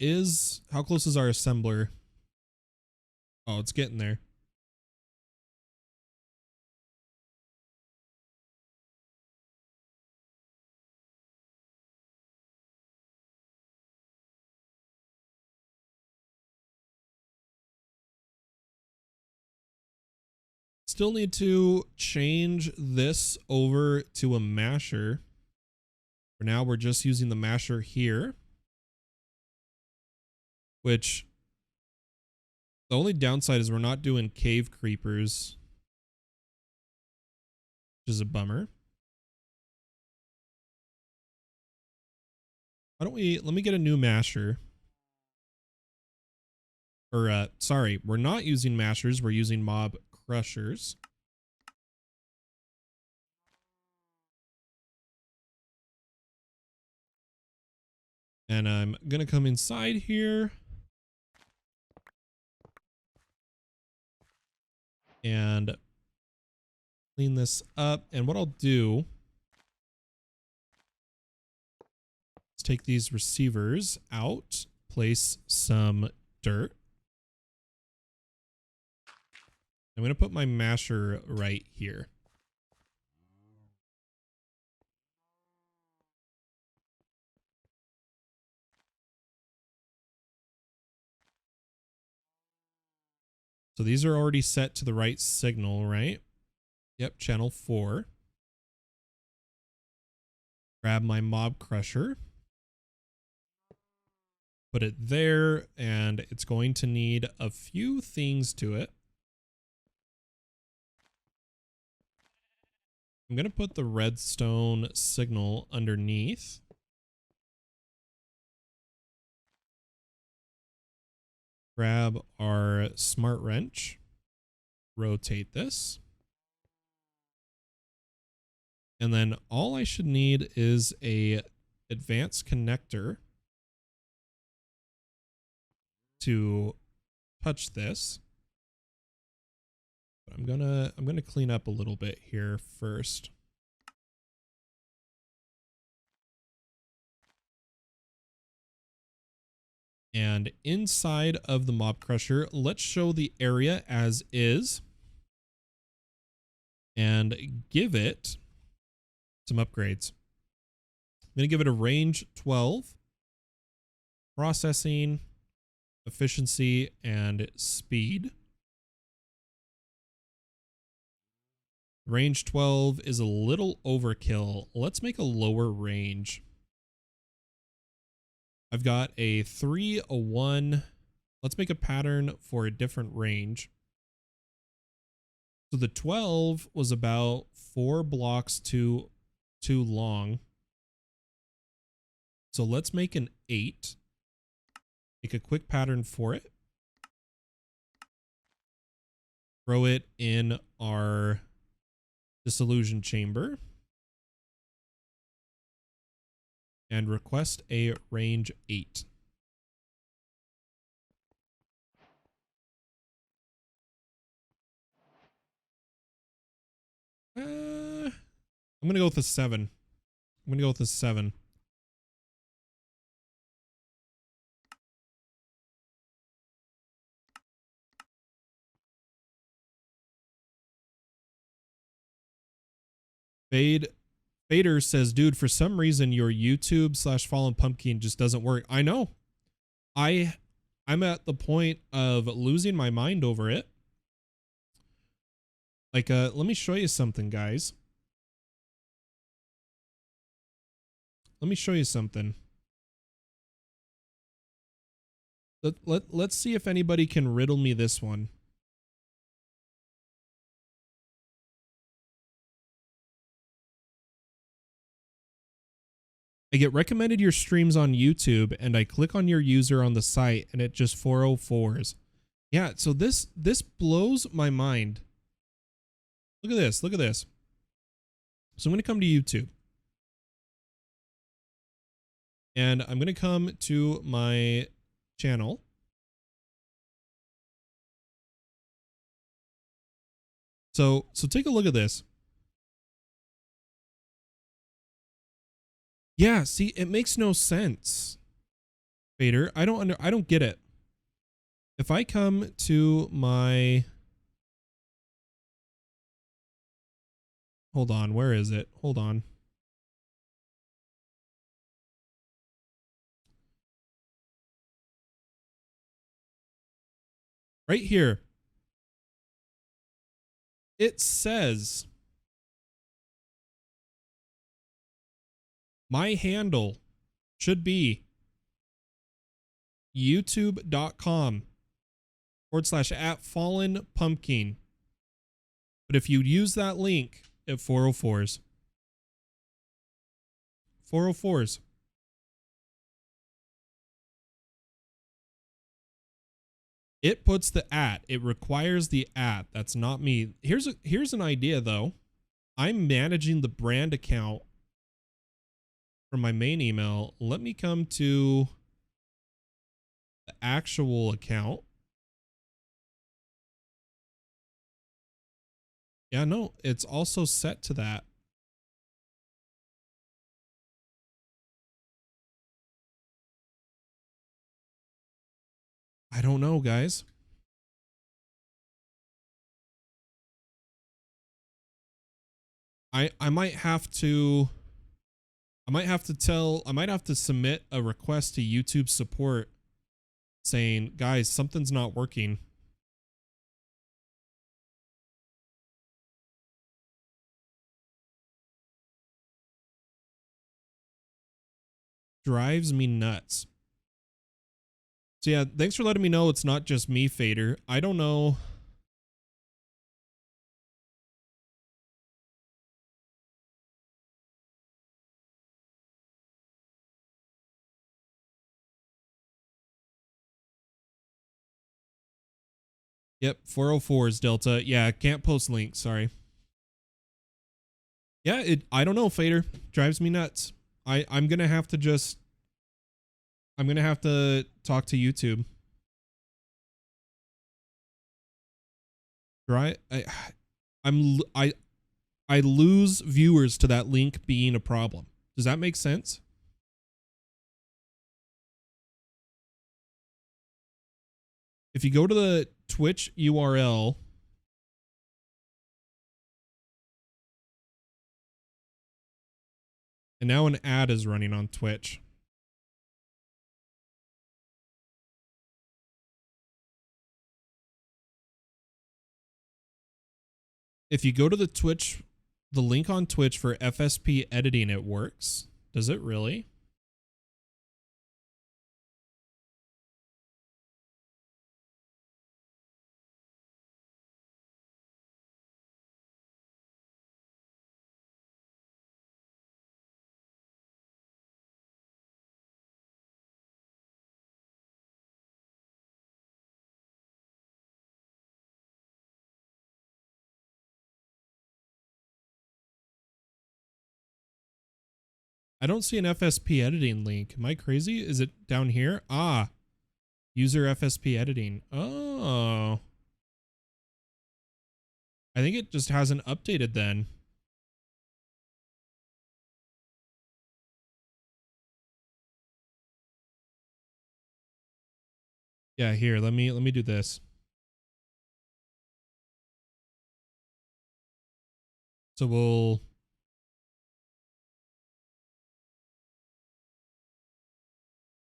A: how close is our assembler? Oh, it's getting there. Still need to change this over to a masher. For now, we're just using the masher here. Which, the only downside is we're not doing cave creepers. Which is a bummer. Why don't let me get a new masher. Or, sorry, we're not using mashers, we're using mob crushers. And I'm gonna come inside here. And clean this up. And what I'll do is take these receivers out, place some dirt. I'm going to put my masher right here. So these are already set to the right signal, right? Yep, channel 4. Grab my mob crusher. Put it there, and it's going to need a few things to it. I'm going to put the redstone signal underneath. Grab our smart wrench. Rotate this. And then all I should need is a advanced connector to touch this. But I'm gonna clean up a little bit here first. And inside of the mob crusher, let's show the area as is and give it some upgrades. I'm going to give it a range 12, processing, efficiency, and speed. Range 12 is a little overkill. Let's make a lower range. I've got a 3, a 1. Let's make a pattern for a different range. So the 12 was about 4 blocks too long. So let's make an 8. Make a quick pattern for it. Throw it in our dissolution chamber. And request a range 8. I'm going to go with a 7. I'm going to go with a 7. Fader says, dude, for some reason your YouTube/Fallen Pumpkin just doesn't work. I know. I'm at the point of losing my mind over it. Like, let me show you something, guys. Let me show you something. Let's see if anybody can riddle me this one. I get recommended your streams on YouTube and I click on your user on the site and it just 404s. Yeah, so this blows my mind. Look at this. Look at this. So I'm going to come to YouTube. And I'm going to come to my channel. So take a look at this. Yeah, see, it makes no sense. Fader, I don't get it. If I come to my, hold on, where is it? Hold on. Right here. It says my handle should be youtube.com/@fallenpumpkin. But if you use that link, it 404s. 404s. It puts the @ it requires the @ that's not me. Here's an idea though. I'm managing the brand account from my main email. Let me come to the actual account. Yeah, no, it's also set to that. I don't know, guys. I might have to submit a request to YouTube support saying, guys, something's not working. drives me nuts. So yeah, thanks for letting me know it's not just me, Fader. I don't know. Yep, 404s Delta. Yeah, can't post links, sorry. Yeah, I don't know, Fader. Drives me nuts. I'm gonna have to talk to YouTube. Right? I lose viewers to that link being a problem. Does that make sense? If you go to the Twitch URL, and now an ad is running on Twitch. If you go to the link on Twitch for FSP editing, it works. Does it really? I don't see an FSP editing link. Am I crazy? Is it down here? Ah, user FSP editing. Oh. I think it just hasn't updated then. Yeah, here, let me do this. So we'll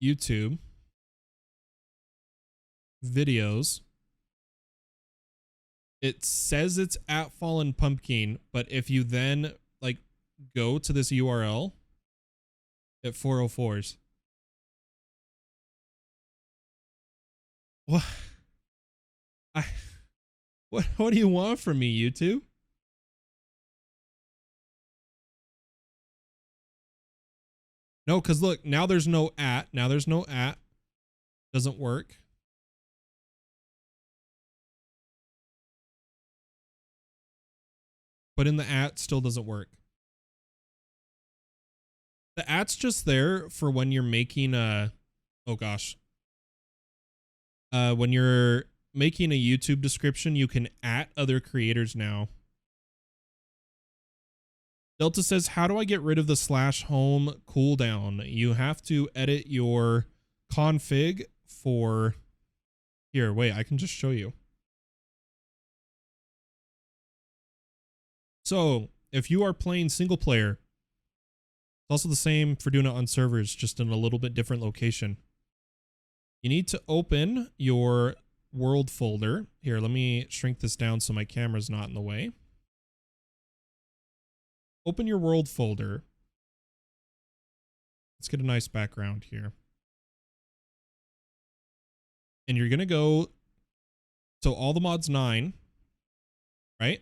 A: YouTube videos. It says it's at Fallen Pumpkin, but if you then like go to this URL at 404s. What? What do you want from me, YouTube? No, because look, now there's no at. Now there's no at. Doesn't work. But in the at still doesn't work. The at's just there for when you're making a, oh gosh. When you're making a YouTube description, you can at other creators now. Delta says, how do I get rid of the /home cooldown? You have to edit your config for, here, wait, I can just show you. So if you are playing single player, it's also the same for doing it on servers, just in a little bit different location. You need to open your world folder. Here, let me shrink this down so my camera's not in the way. Open your world folder. Let's get a nice background here. And you're going to go, so all the mods 9, right?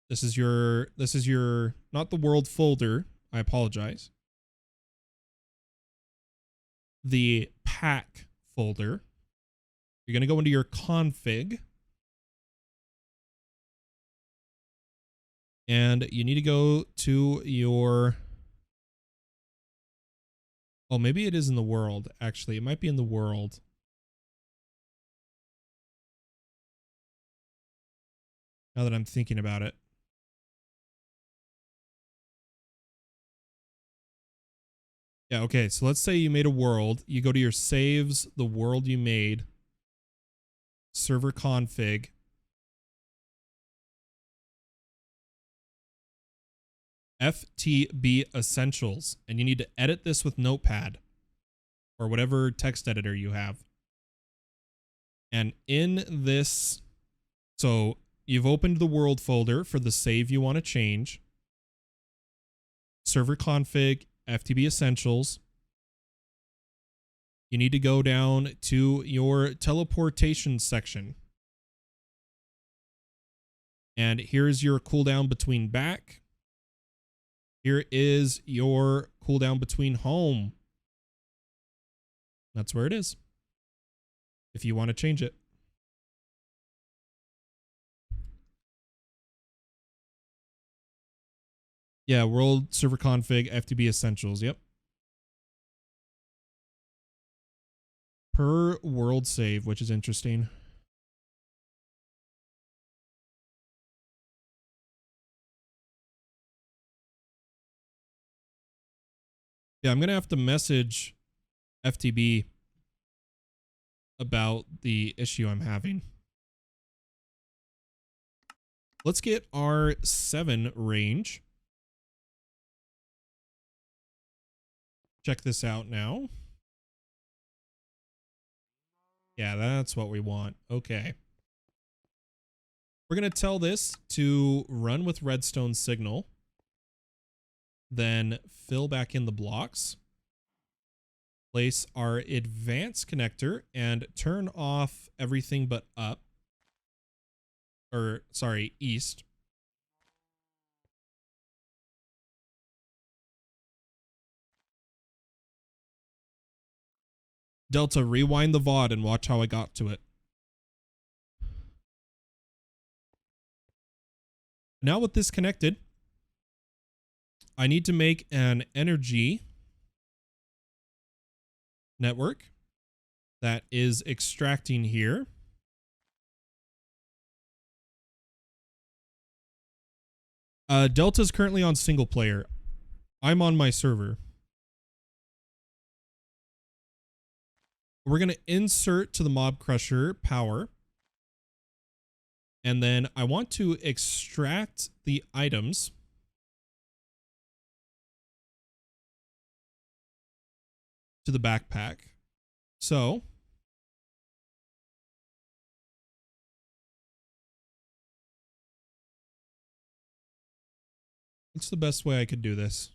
A: This is your, not the world folder. I apologize. The pack folder. You're going to go into your config. And you need to go to your, oh, maybe it is in the world. Actually, it might be in the world. Now that I'm thinking about it. Yeah, okay, so let's say you made a world. You go to your saves, the world you made, server config. FTB Essentials, and you need to edit this with Notepad or whatever text editor you have. And in this, so you've opened the world folder for the save you want to change. Server config, FTB Essentials. you need to go down to your teleportation section. And here's your cooldown between back. Here is your cooldown between home. That's where it is, if you want to change it. Yeah, world server config, FTB essentials. Yep. Per world save, which is interesting. Yeah, I'm going to have to message FTB about the issue I'm having. Let's get our 7 range. Check this out now. Yeah, that's what we want. Okay. We're going to tell this to run with redstone signal. Then fill back in the blocks. Place our advanced connector and turn off everything but up. Or, sorry, east. Delta, rewind the VOD and watch how I got to it. Now with this connected, I need to make an energy network that is extracting here. Delta's currently on single player. I'm on my server. We're going to insert to the mob crusher power. And then I want to extract the items to the backpack. So what's the best way I could do this?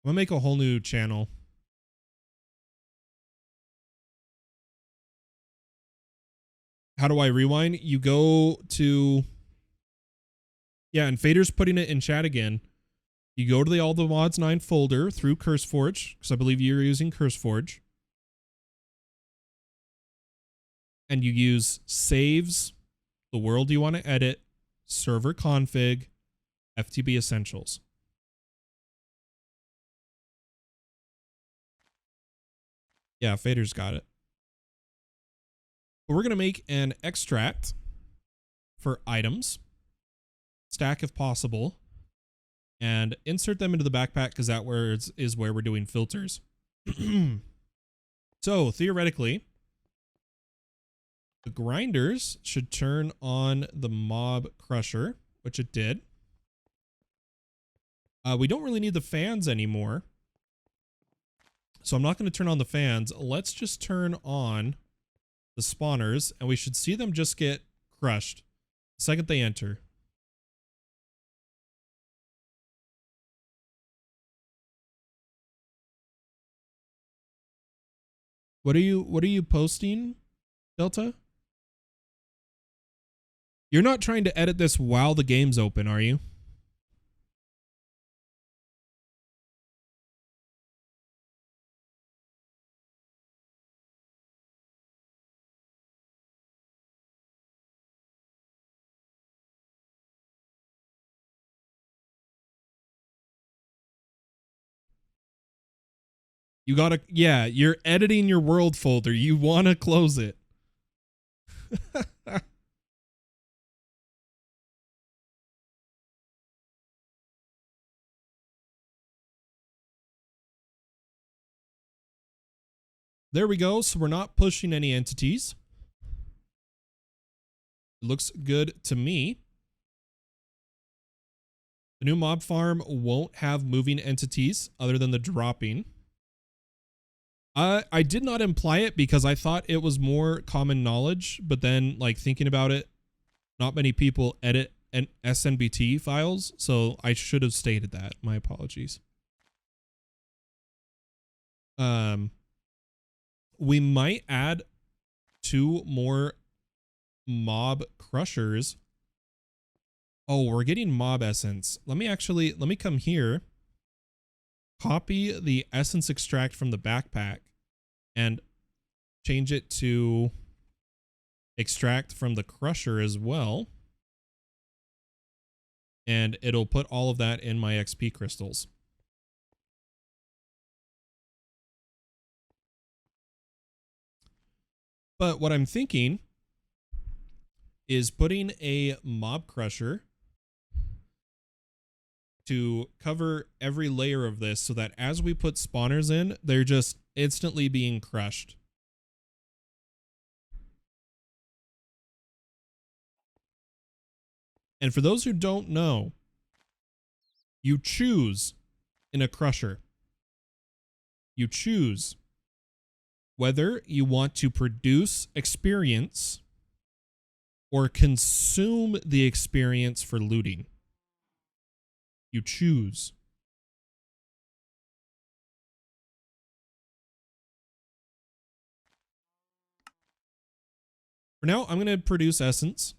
A: I'm gonna make a whole new channel. How do I rewind? You go to, yeah, and Fader's putting it in chat again. You go to the All the Mods 9 folder through CurseForge, because I believe you're using CurseForge. And you use saves, the world you want to edit, server config, FTB essentials. Yeah, Fader's got it. But we're going to make an extract for items, stack if possible, and insert them into the backpack because that is where we're doing filters. So theoretically, the grinders should turn on the mob crusher, which it did. We don't really need the fans anymore, so I'm not going to turn on the fans. Let's just turn on the spawners, and we should see them just get crushed the second they enter. What are you posting, Delta? You're not trying to edit this while the game's open, are you? You gotta, yeah, you're editing your world folder. You want to close it. There we go. So we're not pushing any entities. It looks good to me. The new mob farm won't have moving entities other than the dropping. I did not imply it because I thought it was more common knowledge, but then like thinking about it, not many people edit SNBT files, so I should have stated that. My apologies. We might add 2 more mob crushers. Oh, we're getting mob essence. Let me come here, copy the essence extract from the backpack and change it to extract from the crusher as well. And it'll put all of that in my XP crystals. But what I'm thinking is putting a mob crusher to cover every layer of this so that as we put spawners in, they're just instantly being crushed. And for those who don't know, you choose in a crusher. You choose whether you want to produce experience or consume the experience for looting. You choose. For now, I'm going to produce essence.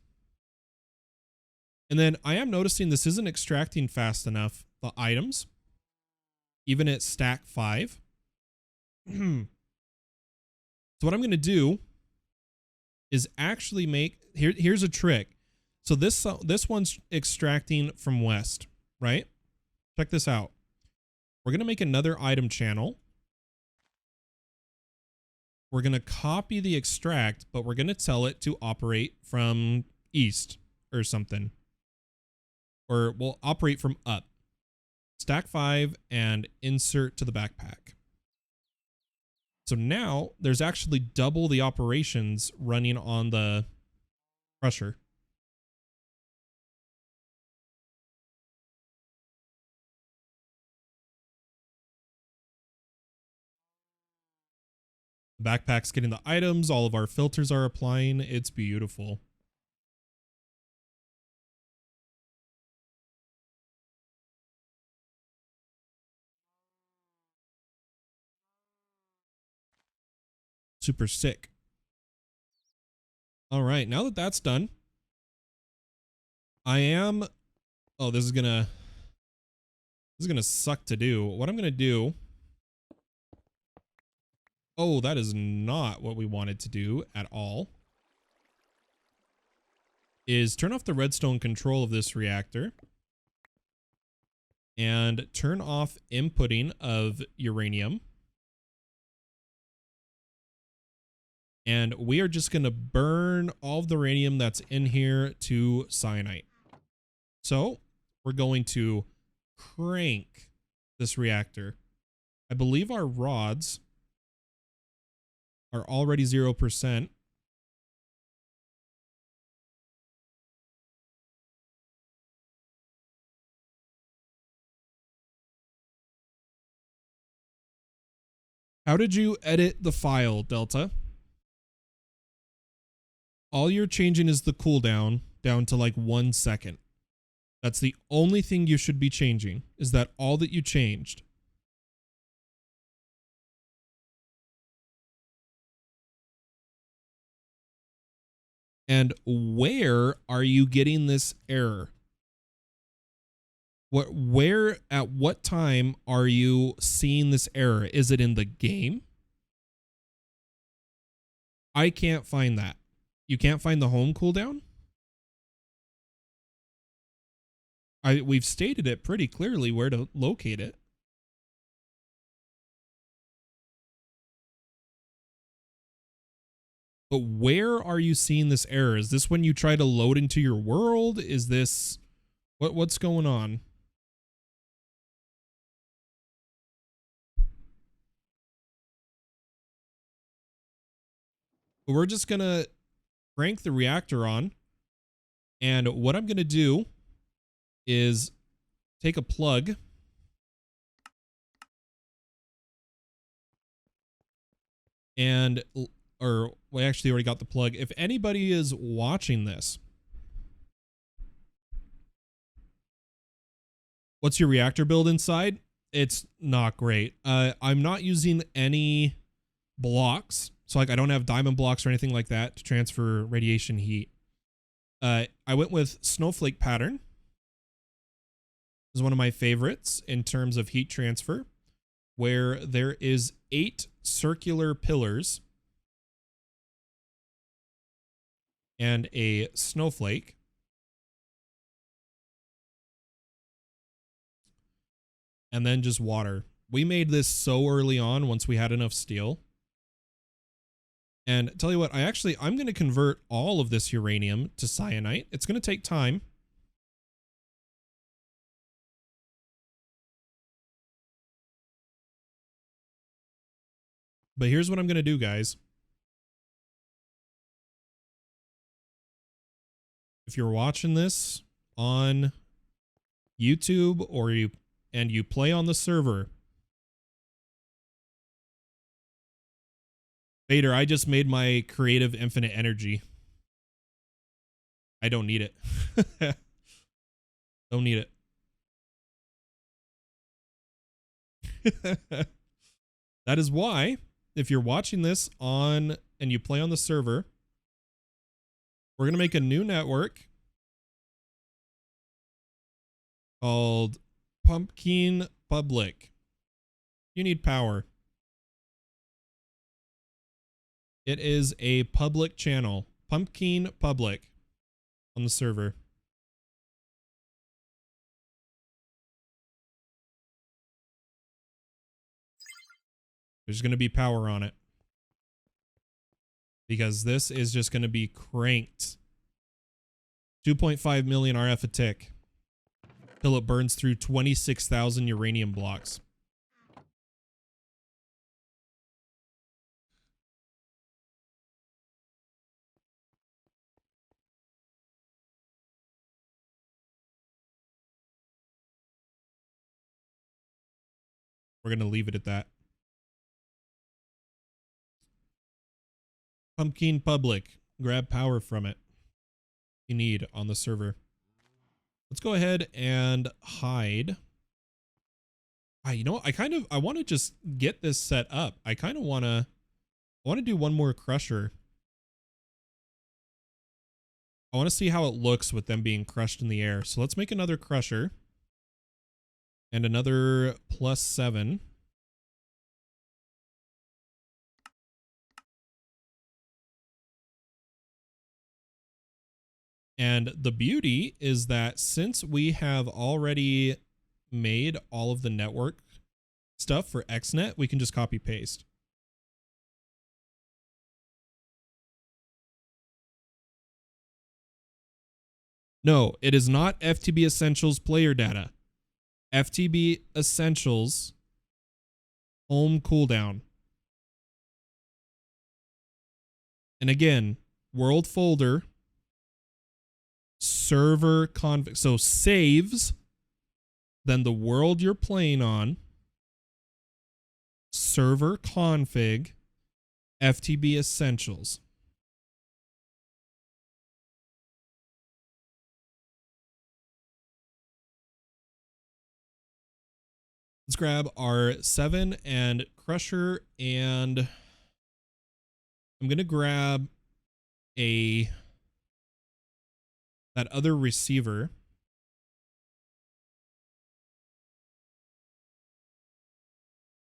A: And then I am noticing this isn't extracting fast enough, the items, even at stack 5. So what I'm going to do is actually make, here's a trick. So this one's extracting from west, right? Check this out. We're going to make another item channel. We're going to copy the extract, but we're going to tell it to operate from east or something. Or we'll operate from up. Stack 5 and insert to the backpack. So now there's actually double the operations running on the crusher. The backpack's getting the items. All of our filters are applying. It's beautiful. Super sick. All right, now that that's done, I am, oh, this is gonna suck to do. What I'm gonna do, oh, that is not what we wanted to do at all, is turn off the redstone control of this reactor and turn off inputting of uranium. And we are just going to burn all of the uranium that's in here to cyanite. So we're going to crank this reactor. I believe our rods are already 0%. How did you edit the file, Delta? All you're changing is the cooldown down to like 1 second. That's the only thing you should be changing. Is that all that you changed? And where are you getting this error? Where, at what time are you seeing this error? Is it in the game? I can't find that. You can't find the home cooldown? We've stated it pretty clearly where to locate it. But where are you seeing this error? Is this when you try to load into your world? Is this what's going on? We're just gonna crank the reactor on, and what I'm gonna do is take a plug and, or we actually already got the plug. If anybody is watching this, what's your reactor build inside? It's not great. I'm not using any blocks. So like I don't have diamond blocks or anything like that to transfer radiation heat. I went with snowflake pattern. This is one of my favorites in terms of heat transfer, where there is 8 circular pillars and a snowflake. And then just water. We made this so early on once we had enough steel. And tell you what, I'm going to convert all of this uranium to cyanite. It's going to take time. But here's what I'm going to do, guys. If you're watching this on YouTube or you play on the server, Vader, I just made my creative infinite energy. I don't need it. Don't need it. That is why, if you're watching this on and you play on the server, we're going to make a new network called Pumpkin Public. You need power. It is a public channel. Pumpkin Public on the server. There's going to be power on it. Because this is just going to be cranked. 2.5 million RF a tick. Till it burns through 26,000 uranium blocks. We're going to leave it at that. Pumpkin Public. Grab power from it. You need on the server. Let's go ahead and hide. You know what? I want to just get this set up. I want to do one more crusher. I want to see how it looks with them being crushed in the air. So let's make another crusher. And another +7. And the beauty is that since we have already made all of the network stuff for XNet, we can just copy paste. No, it is not FTB Essentials player data. FTB Essentials home cooldown. And again, world folder, server config. So saves, then the world you're playing on, server config, FTB Essentials. Let's grab our 7 and crusher, and I'm going to grab that other receiver.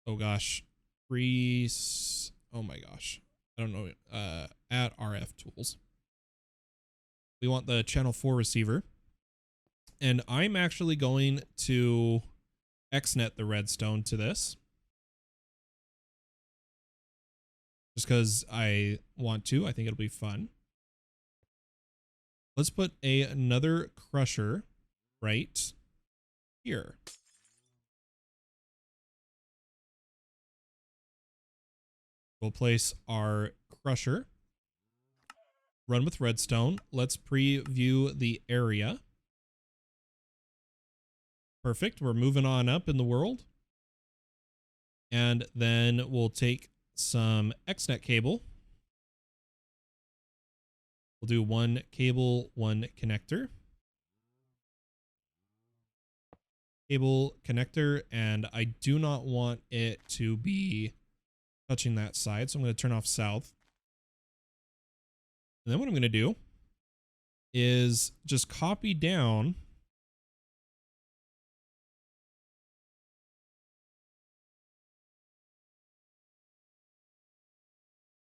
A: Oh gosh. Oh my gosh. I don't know. Add RF tools. We want the channel 4 receiver. And I'm actually going to XNet the redstone to this. Just because I want to. I think it'll be fun. Let's put another crusher right here. We'll place our crusher. Run with redstone. Let's preview the area. Perfect. We're moving on up in the world. And then we'll take some XNet cable. We'll do 1 cable, 1 connector. Cable connector, and I do not want it to be touching that side. So I'm going to turn off south. And then what I'm going to do is just copy down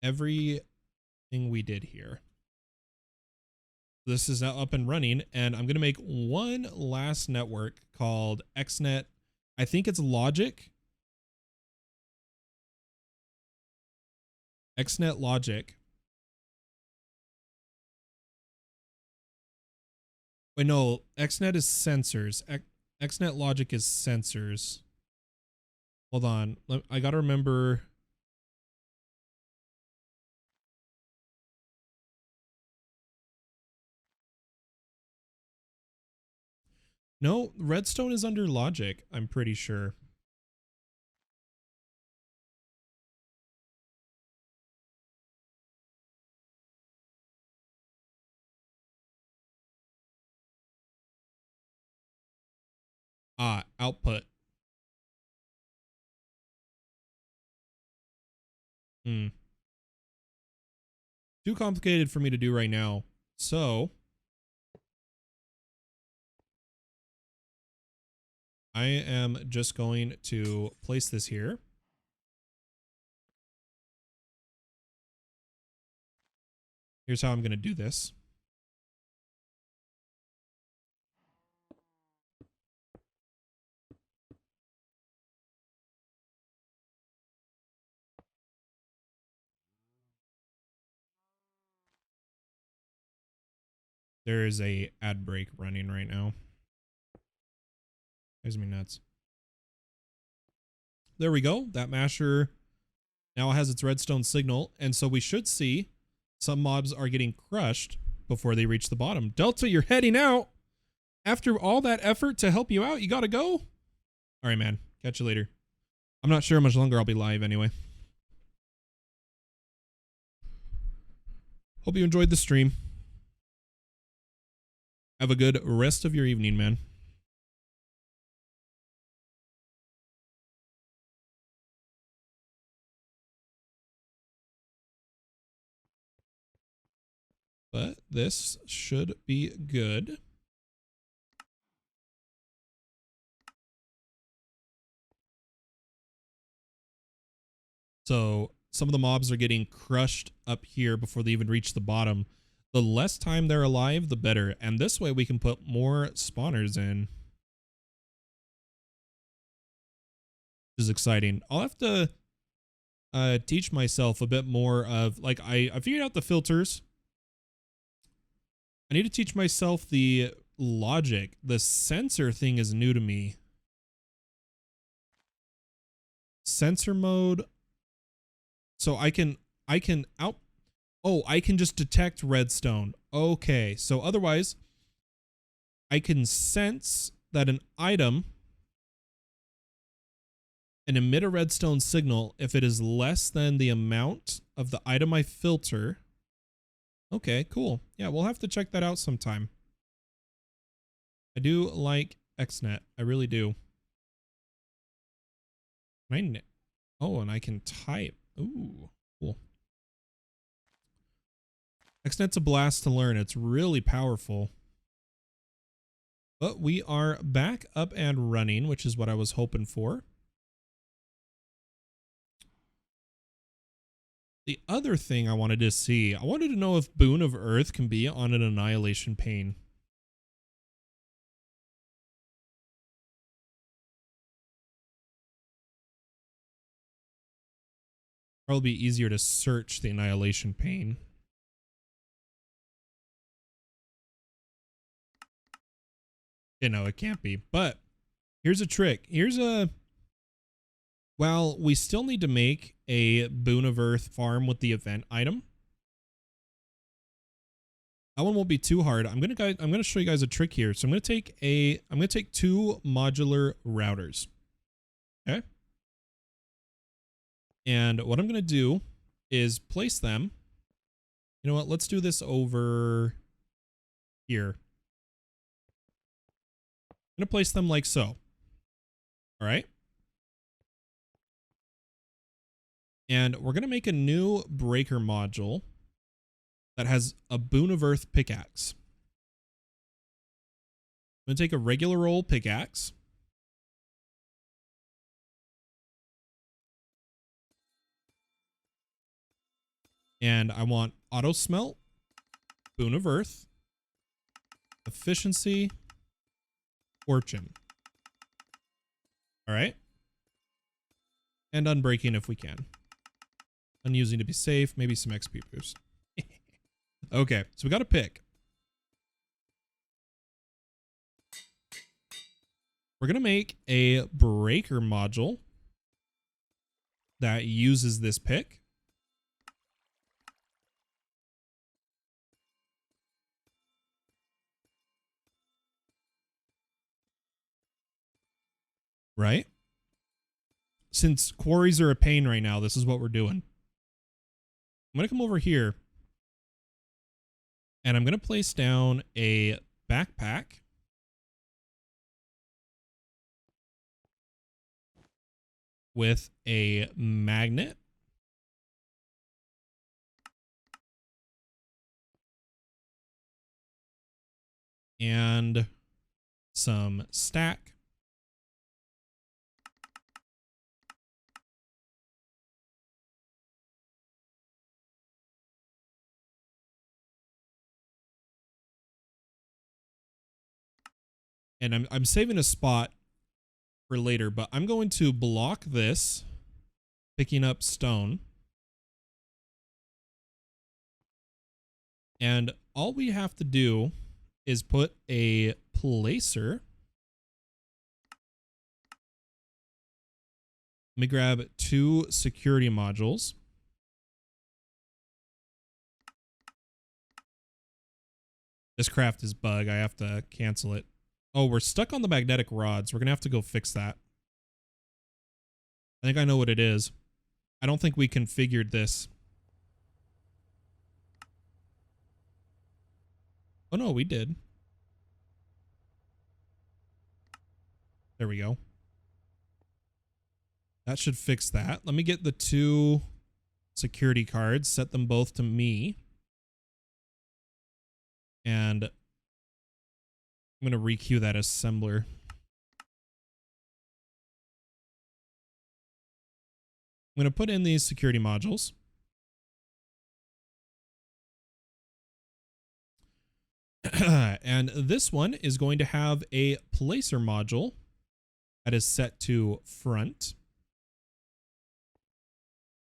A: everything we did here. This is now up and running, and I'm going to make one last network called XNet. I think it's Logic. XNet Logic. Wait, no, XNet is sensors. XNet Logic is sensors. Hold on. I got to remember. No, Redstone is under Logic, I'm pretty sure. Ah, output. Too complicated for me to do right now. So I am just going to place this here. Here's how I'm going to do this. There is a ad break running right now. Gives me nuts. There we go. That masher now has its redstone signal. And so we should see some mobs are getting crushed before they reach the bottom. Delta, you're heading out. After all that effort to help you out, you got to go. All right, man. Catch you later. I'm not sure how much longer I'll be live anyway. Hope you enjoyed the stream. Have a good rest of your evening, man. But this should be good. So some of the mobs are getting crushed up here before they even reach the bottom. The less time they're alive, the better. And this way we can put more spawners in. Which is exciting. I'll have to teach myself a bit more of, like, I figured out the filters. I need to teach myself the logic. The sensor thing is new to me. Sensor mode. So I can just detect redstone. Okay, so otherwise I can sense that an item and emit a redstone signal if it is less than the amount of the item I filter. Okay, cool. Yeah, we'll have to check that out sometime. I do like XNet. I really do. Oh, and I can type. Ooh, cool. XNet's a blast to learn. It's really powerful. But we are back up and running, which is what I was hoping for. The other thing I wanted to see, I wanted to know if Boon of Earth can be on an annihilation pane. Probably be easier to search the annihilation pane. You know, it can't be. But here's a trick. Well, we still need to make a Boon of Earth farm with the event item. That one won't be too hard. I'm gonna show you guys a trick here. So I'm gonna take two modular routers. Okay. And what I'm gonna do is place them. You know what? Let's do this over here. I'm gonna place them like so. All right. And we're going to make a new breaker module that has a Boon of Earth pickaxe. I'm going to take a regular old pickaxe. And I want auto smelt, Boon of Earth, efficiency, fortune. All right. And unbreaking if we can. Unusing to be safe, maybe some XP boost. Okay, so we got a pick. We're going to make a breaker module that uses this pick. Right? Since quarries are a pain right now, this is what we're doing. I'm going to come over here and I'm going to place down a backpack. With a magnet. And some stack. And I'm saving a spot for later, but I'm going to block this, picking up stone. And all we have to do is put a placer. Let me grab 2 security modules. This craft is bug. I have to cancel it. Oh, we're stuck on the magnetic rods. We're going to have to go fix that. I think I know what it is. I don't think we configured this. Oh, no, we did. There we go. That should fix that. Let me get the 2 security cards, set them both to me. And I'm going to requeue that assembler. I'm going to put in these security modules. And this one is going to have a placer module that is set to front.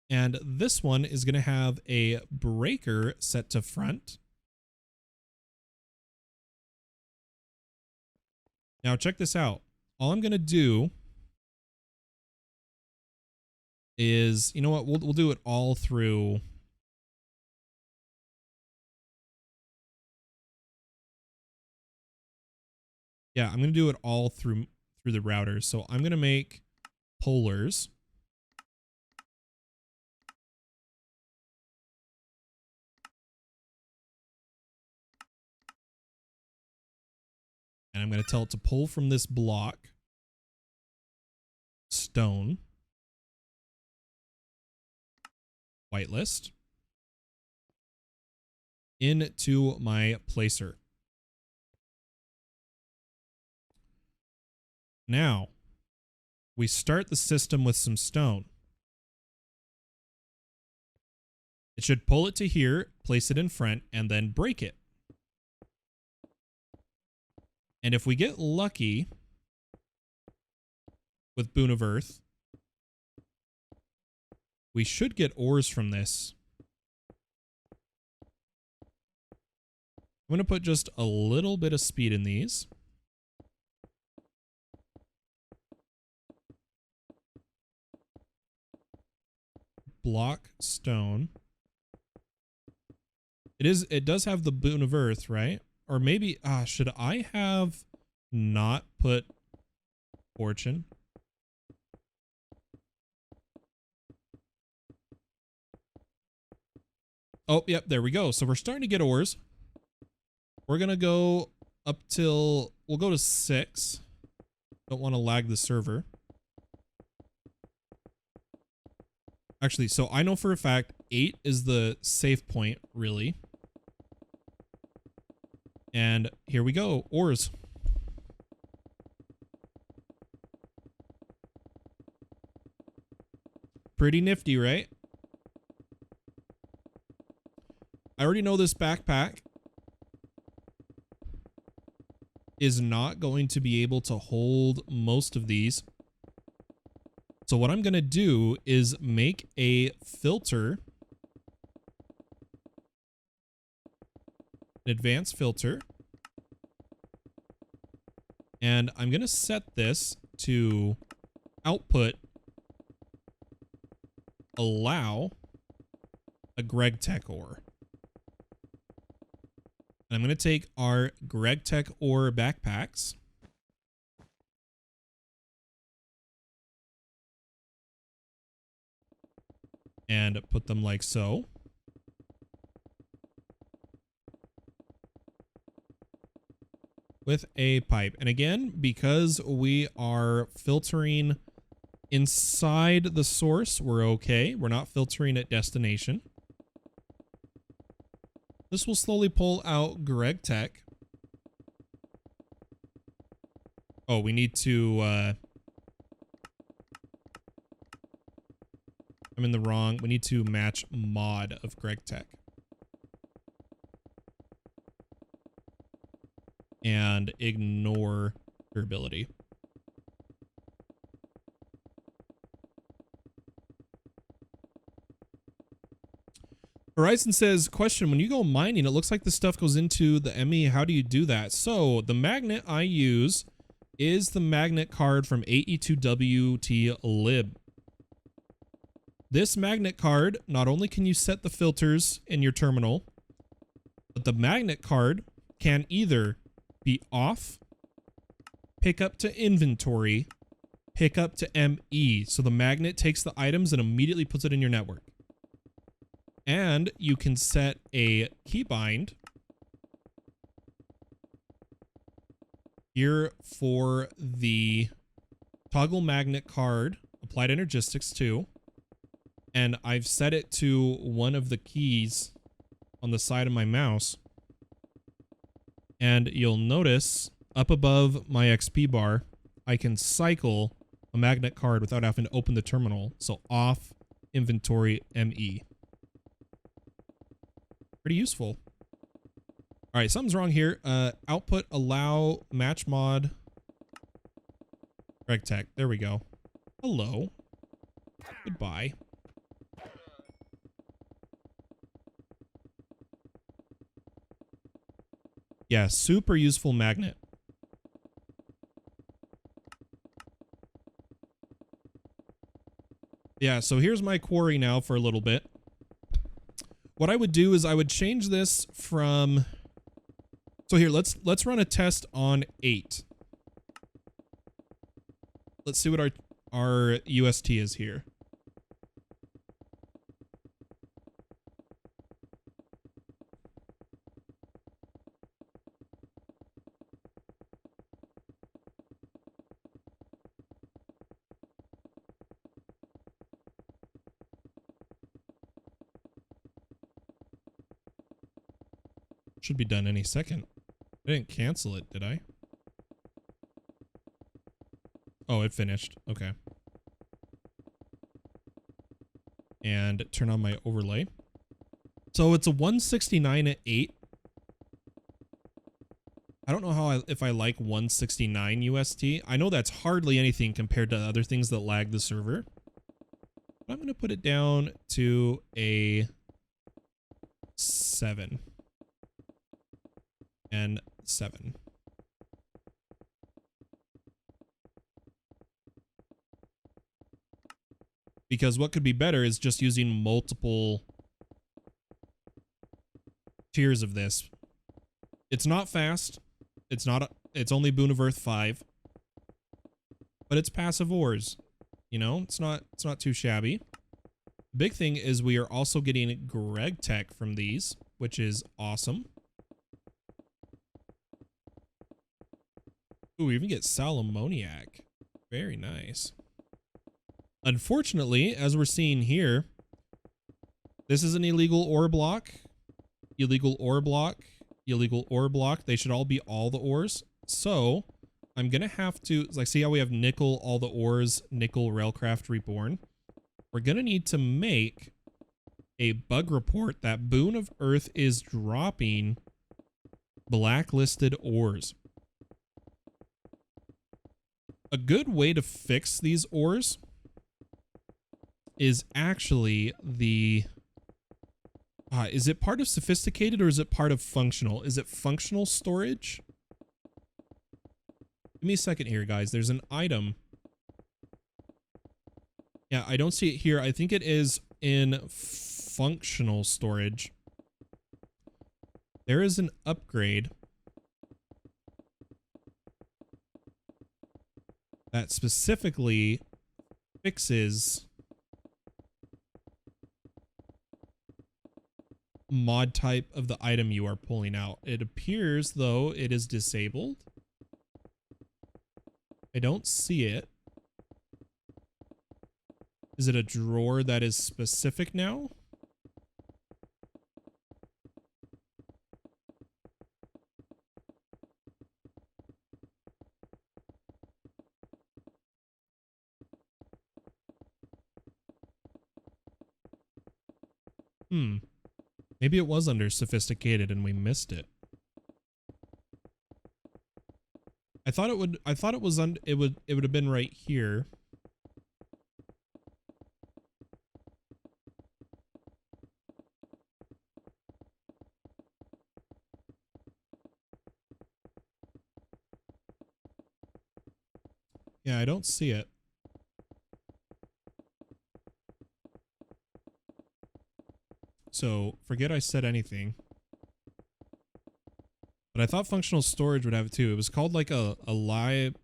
A: And this one is going to have a breaker set to front. Now check this out. All I'm going to do is, you know what, we'll do it all through. Yeah, I'm going to do it all through the routers. So I'm going to make polars. And I'm going to tell it to pull from this block stone, whitelist, into my placer. Now, we start the system with some stone. It should pull it to here, place it in front, and then break it. And if we get lucky with Boon of Earth, we should get ores from this. I'm going to put just a little bit of speed in these. Block stone. It does have the Boon of Earth, right? Or maybe, should I have not put fortune? Oh, yep, there we go. So we're starting to get ores. We're going to go up till, we'll go to 6. Don't want to lag the server. Actually, so I know for a fact 8 is the safe point, really. And here we go, ores. Pretty nifty, right? I already know this backpack is not going to be able to hold most of these. So what I'm going to do is make a filter, an advanced filter, and I'm going to set this to output allow a GregTech ore. And I'm going to take our GregTech ore backpacks and put them like so. With a pipe. And again, because we are filtering inside the source, we're okay. We're not filtering at destination. This will slowly pull out GregTech. Oh, we need to, I'm in the wrong. We need to match mod of GregTech. And ignore durability. Horizon says, question, when you go mining, it looks like the stuff goes into the ME. How do you do that? So the magnet I use is the magnet card from AE2WT lib. This magnet card, not only can you set the filters in your terminal, but the magnet card can either be off, pick up to inventory, pick up to ME. So the magnet takes the items and immediately puts it in your network. And you can set a keybind here for the toggle magnet card, applied energistics too. And I've set it to one of the keys on the side of my mouse. And you'll notice up above my XP bar, I can cycle a magnet card without having to open the terminal. So off, inventory, ME. Pretty useful. All right, something's wrong here. Output allow match mod. GregTech. There we go. Hello. Goodbye. Yeah, super useful magnet. Yeah, so here's my quarry now for a little bit. What I would do is I would change this from... So here, let's run a test on 8. Let's see what our UST is here. Should be done any second. I didn't cancel it, did I? Oh, it finished. Okay. And turn on my overlay. So it's a 169 at 8. I don't know how if I like 169 UST. I know that's hardly anything compared to other things that lag the server. But I'm going to put it down to a 7. And 7. Because what could be better is just using multiple tiers of this. It's not fast. It's only Boon of Earth 5. But it's passive ores. You know, it's not too shabby. The big thing is we are also getting GregTech from these, which is awesome. Ooh, we even get sal ammoniac. Very nice. Unfortunately, as we're seeing here, This is an illegal ore block. Illegal ore block. Illegal ore block. They should all be all the ores. So I'm going to have to, like, see how we have nickel, all the ores, nickel, railcraft reborn. We're going to need to make a bug report that Boon of Earth is dropping blacklisted ores. A good way to fix these ores is actually the... is it part of sophisticated or is it part of functional? Is it functional storage? Give me a second here, guys. There's an item. Yeah, I don't see it here. I think it is in functional storage. There is an upgrade that specifically fixes mod type of the item you are pulling out. It appears, though, it is disabled. I don't see it. Is it a drawer that is specific now? Maybe it was under sophisticated and we missed it. I thought it would have been right here. Yeah, I don't see it. So, forget I said anything. But I thought functional storage would have it too. It was called like a live...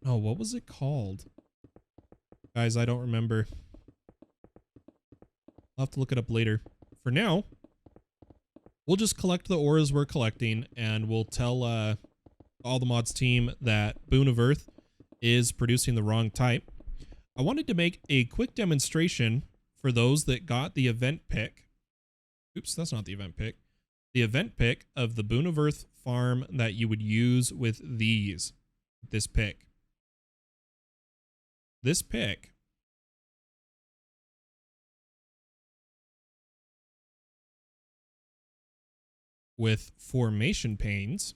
A: no, what was it called? Guys, I don't remember. I'll have to look it up later. For now, we'll just collect the ores we're collecting and we'll tell all the mods team that Boon of Earth is producing the wrong type. I wanted to make a quick demonstration for those that got the event pick. Oops, that's not the event pick. The event pick of the Boon of Earth farm that you would use with this pick. This pick with formation panes.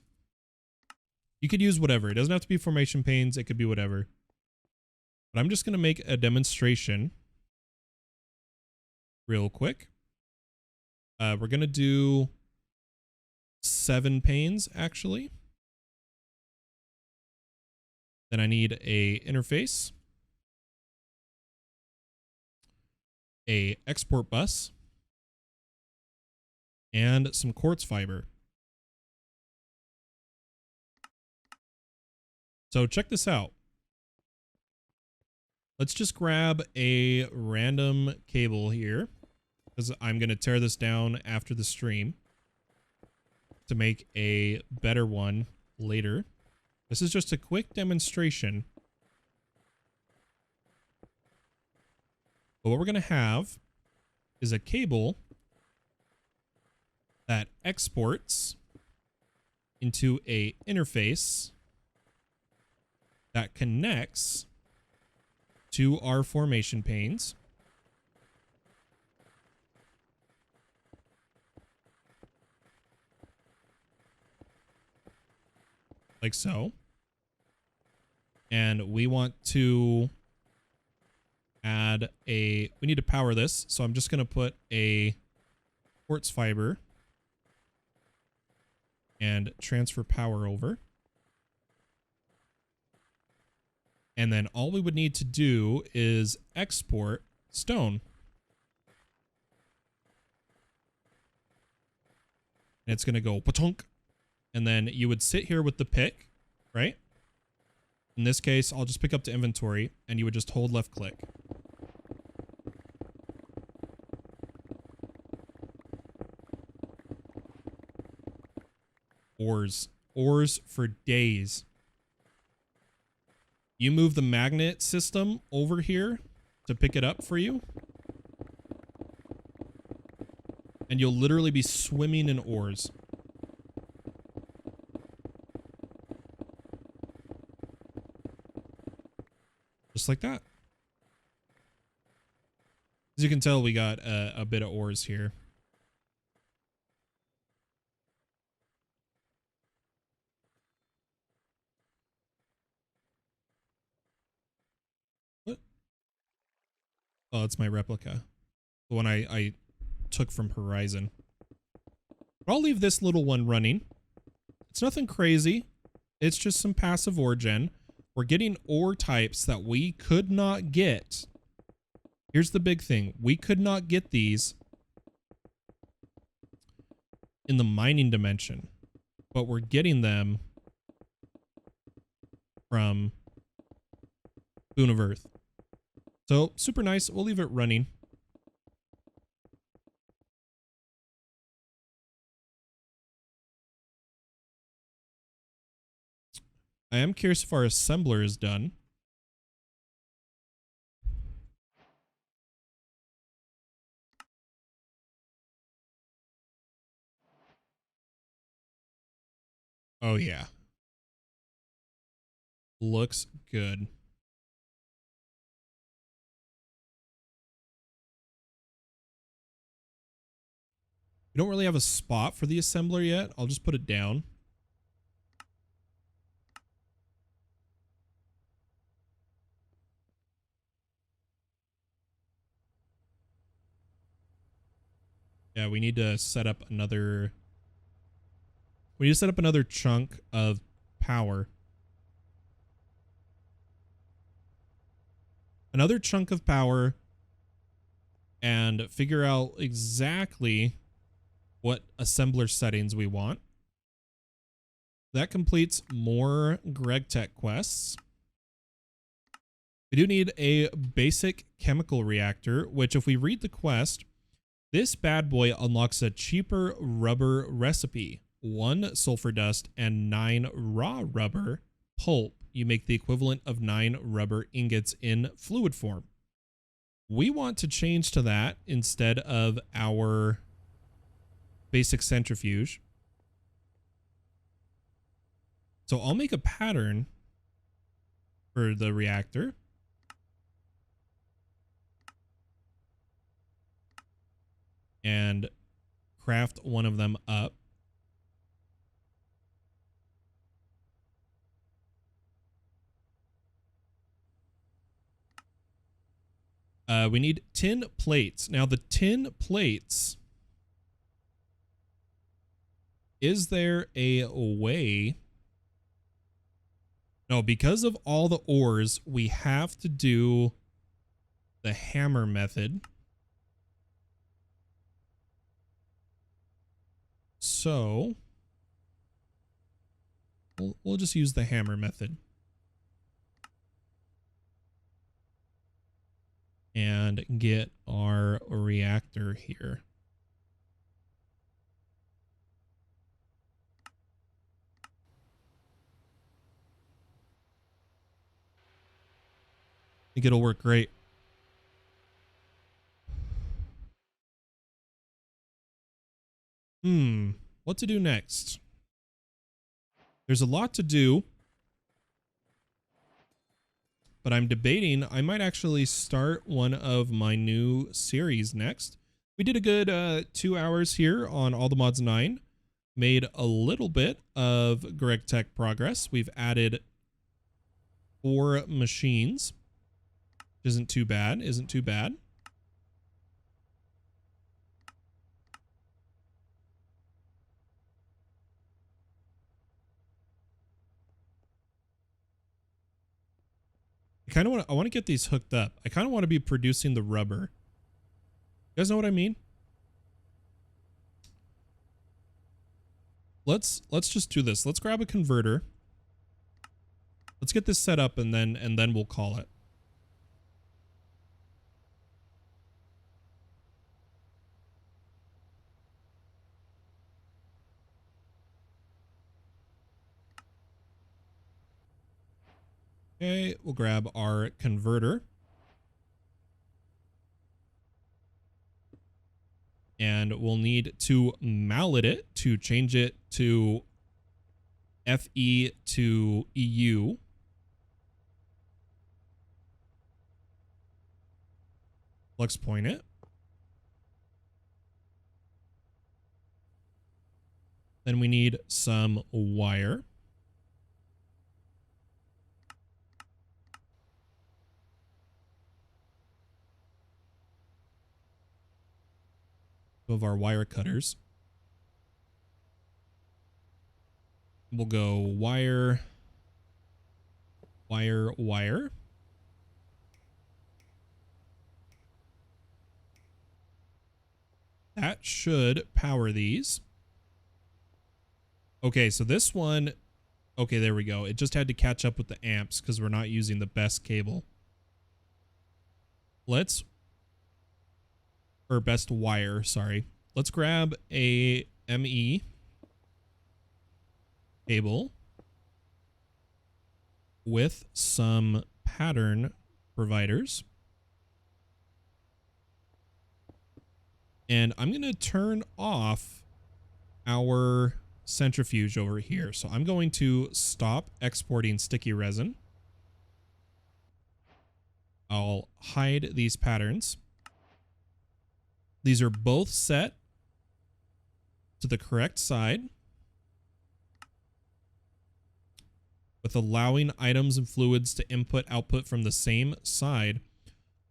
A: You could use whatever. It doesn't have to be formation panes. It could be whatever. But I'm just going to make a demonstration real quick. We're going to do 7 panes, actually. Then I need a interface, a export bus, and some quartz fiber. So check this out. Let's just grab a random cable here, because I'm going to tear this down after the stream to make a better one later. This is just a quick demonstration. But what we're going to have is a cable that exports into a interface that connects to our formation panes. Like so. And we want to add we need to power this. So I'm just going to put a quartz fiber and transfer power over. And then all we would need to do is export stone. And it's going to go patunk. And then you would sit here with the pick, right? In this case, I'll just pick up to inventory and you would just hold left click. Ores. Ores for days. You move the magnet system over here to pick it up for you. And you'll literally be swimming in ores. Just like that. As you can tell, we got a bit of ores here. What? Oh, it's my replica. The one I took from Horizon. I'll leave this little one running. It's nothing crazy. It's just some passive ore gen. We're getting ore types that we could not get. Here's the big thing. We could not get these in the mining dimension, but we're getting them from Boon of Earth. So super nice. We'll leave it running. I am curious if our assembler is done. Oh yeah. Looks good. We don't really have a spot for the assembler yet. I'll just put it down. Yeah, we need to set up another... We need to set up another chunk of power. Another chunk of power and figure out exactly what assembler settings we want. That completes more GregTech quests. We do need a basic chemical reactor, which if we read the quest, this bad boy unlocks a cheaper rubber recipe, 1 sulfur dust and 9 raw rubber pulp. You make the equivalent of 9 rubber ingots in fluid form. We want to change to that instead of our basic centrifuge. So I'll make a pattern for the reactor. And craft one of them up. We need tin plates. Now the tin plates, is there a way? No, because of all the ores, we have to do the hammer method. So we'll just use the hammer method. And get our reactor here. I think it'll work great. What to do next? There's a lot to do, but I'm debating I might actually start one of my new series next. We did a good 2 hours here on All the Mods 9. Made a little bit of GregTech progress. We've added 4 machines. Isn't too bad. Isn't too bad. I want to get these hooked up. I kind of want to be producing the rubber. You guys know what I mean? Let's just do this. Let's grab a converter. Let's get this set up and then we'll call it. Okay, we'll grab our converter. And we'll need to mallet it to change it to FE to EU. Flux point it. Then we need some wire. Of our wire cutters. We'll go wire, wire, wire. That should power these. Okay, so this one, okay, there we go. It just had to catch up with the amps because we're not using the best cable. Or best wire, sorry. Let's grab a ME cable with some pattern providers. And I'm going to turn off our centrifuge over here. So I'm going to stop exporting sticky resin. I'll hide these patterns. These are both set to the correct side, with allowing items and fluids to input output from the same side.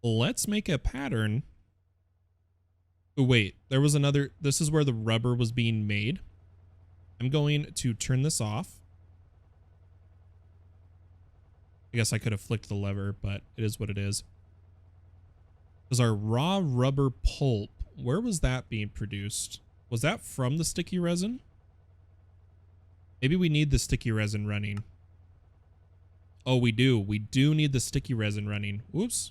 A: Let's make a pattern. Oh, wait, there was another. This is where the rubber was being made. I'm going to turn this off. I guess I could have flicked the lever, but it is what it is. Because our raw rubber pulp, where was that being produced? Was that from the sticky resin? Maybe we need the sticky resin running. Oh, we do. We do need the sticky resin running. Whoops.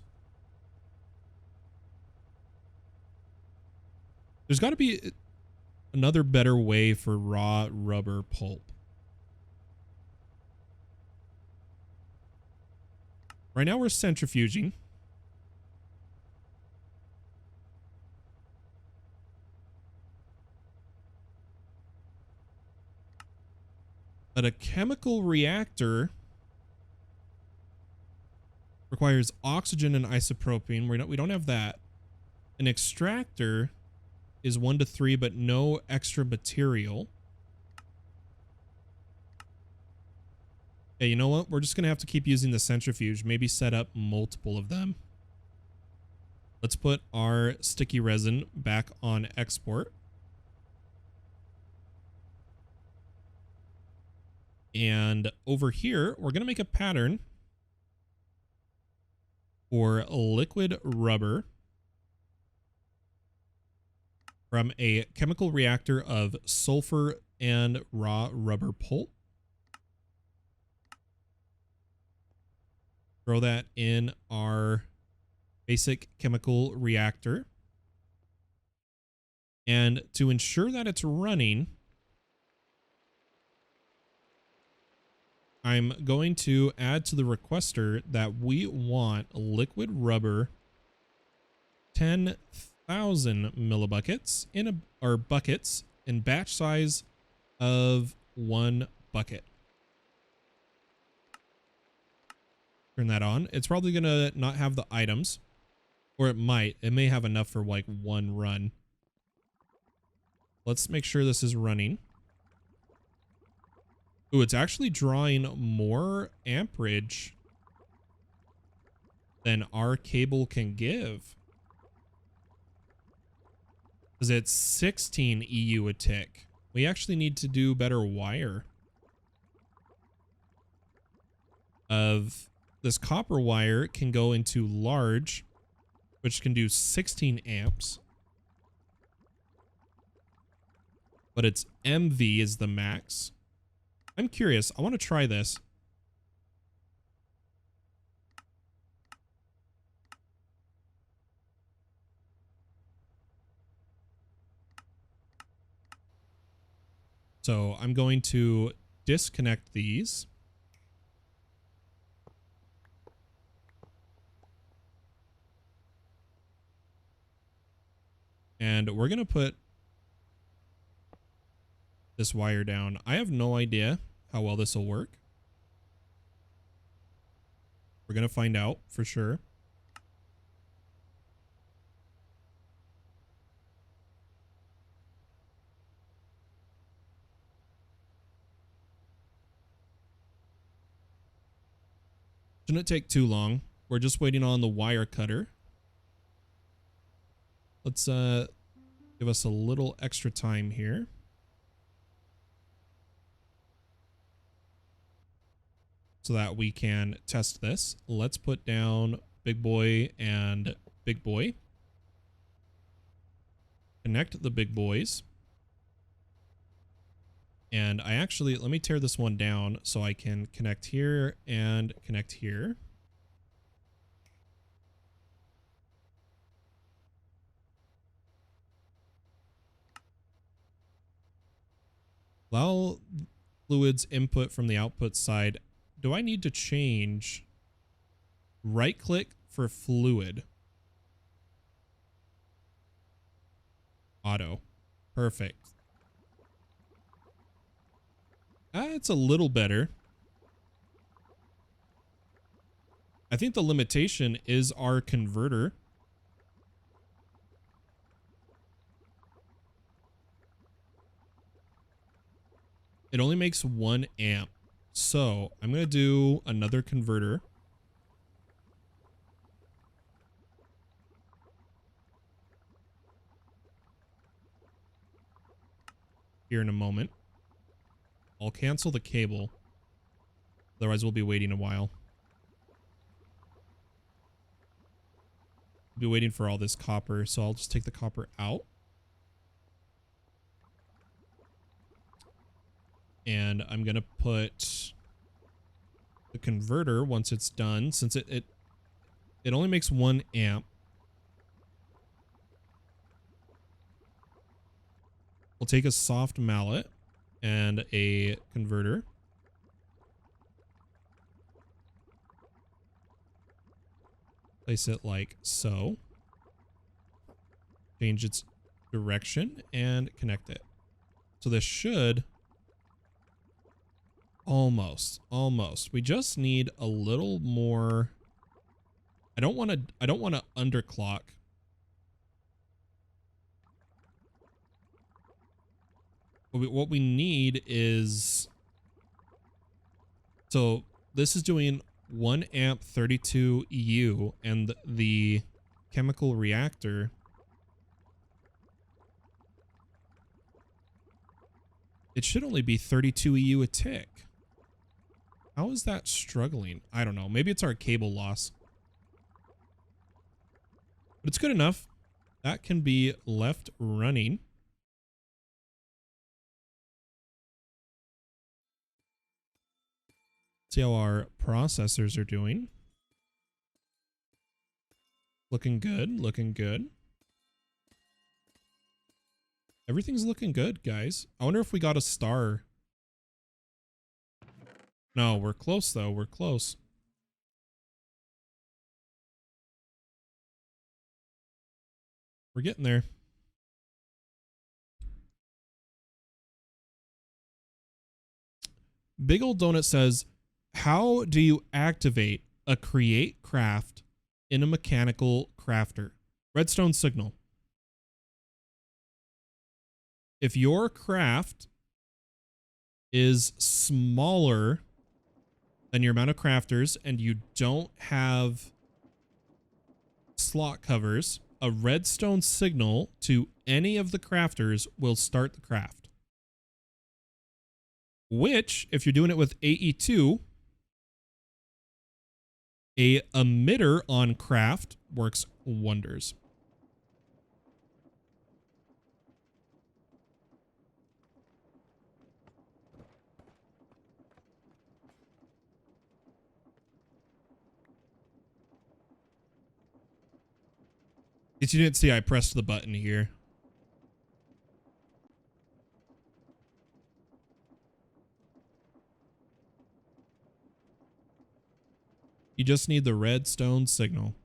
A: There's got to be another better way for raw rubber pulp. Right now we're centrifuging. But a chemical reactor requires oxygen and isopropene. We don't have that. An extractor is 1 to 3, but no extra material. Okay, you know what? We're just going to have to keep using the centrifuge. Maybe set up multiple of them. Let's put our sticky resin back on export. And over here, we're going to make a pattern for liquid rubber from a chemical reactor of sulfur and raw rubber pulp. Throw that in our basic chemical reactor. And to ensure that it's running, I'm going to add to the requester that we want liquid rubber 10,000 millibuckets or buckets in batch size of 1 bucket. Turn that on. It's probably going to not have the items, or it might. It may have enough for like 1 run. Let's make sure this is running. Ooh, it's actually drawing more amperage than our cable can give. Because it's 16 EU a tick. We actually need to do better wire. This copper wire can go into large, which can do 16 amps. But its MV is the max. I'm curious. I want to try this. So I'm going to disconnect these. And we're going to put this wire down. I have no idea how well this will work. We're going to find out for sure. Shouldn't take too long. We're just waiting on the wire cutter. Let's give us a little extra time here. So that we can test this. Let's put down big boy and big boy. Connect the big boys. And I actually, let me tear this one down so I can connect here and connect here. Allow fluids input from the output side. Do I need to change right click for fluid? Auto. Perfect. It's a little better. I think the limitation is our converter. It only makes 1 amp. So I'm going to do another converter. Here in a moment. I'll cancel the cable. Otherwise we'll be waiting a while. We'll be waiting for all this copper, so I'll just take the copper out. And I'm going to put the converter once it's done, since it only makes 1 amp. We'll take a soft mallet and a converter. Place it like so. Change its direction and connect it. So this should almost. We just need a little more. I don't want to underclock. What we need is, so this is doing 1 amp 32 EU, and the chemical reactor it should only be 32 EU a tick. How is that struggling? I don't know. Maybe it's our cable loss. But it's good enough. That can be left running. See how our processors are doing. Looking good, looking good. Everything's looking good, guys. I wonder if we got a star. No, we're close though. We're close. We're getting there. Big Old Donut says, how do you activate a create craft in a mechanical crafter? Redstone signal. If your craft is smaller than your amount of crafters and you don't have slot covers, a redstone signal to any of the crafters will start the craft. Which, if you're doing it with AE2, a emitter on craft works wonders. If you didn't see, I pressed the button here. You just need the redstone signal.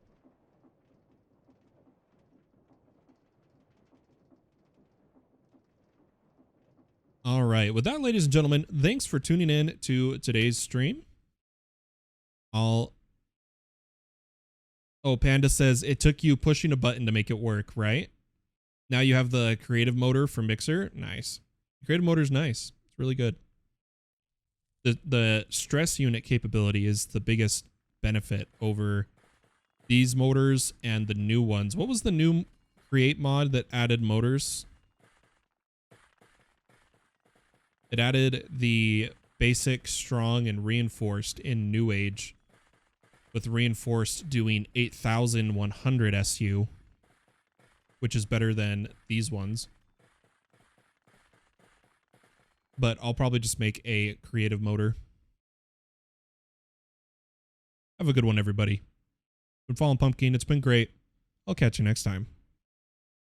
A: All right. With that, ladies and gentlemen, thanks for tuning in to today's stream. Oh, Panda says it took you pushing a button to make it work, right? Now you have the creative motor for Mixer. Nice. Creative motor is nice. It's really good. The stress unit capability is the biggest benefit over these motors and the new ones. What was the new create mod that added motors? It added the basic, strong, and reinforced in New Age, with reinforced doing 8,100 SU, which is better than these ones. But I'll probably just make a creative motor. Have a good one, everybody. Been following Pumpkin. It's been great. I'll catch you next time.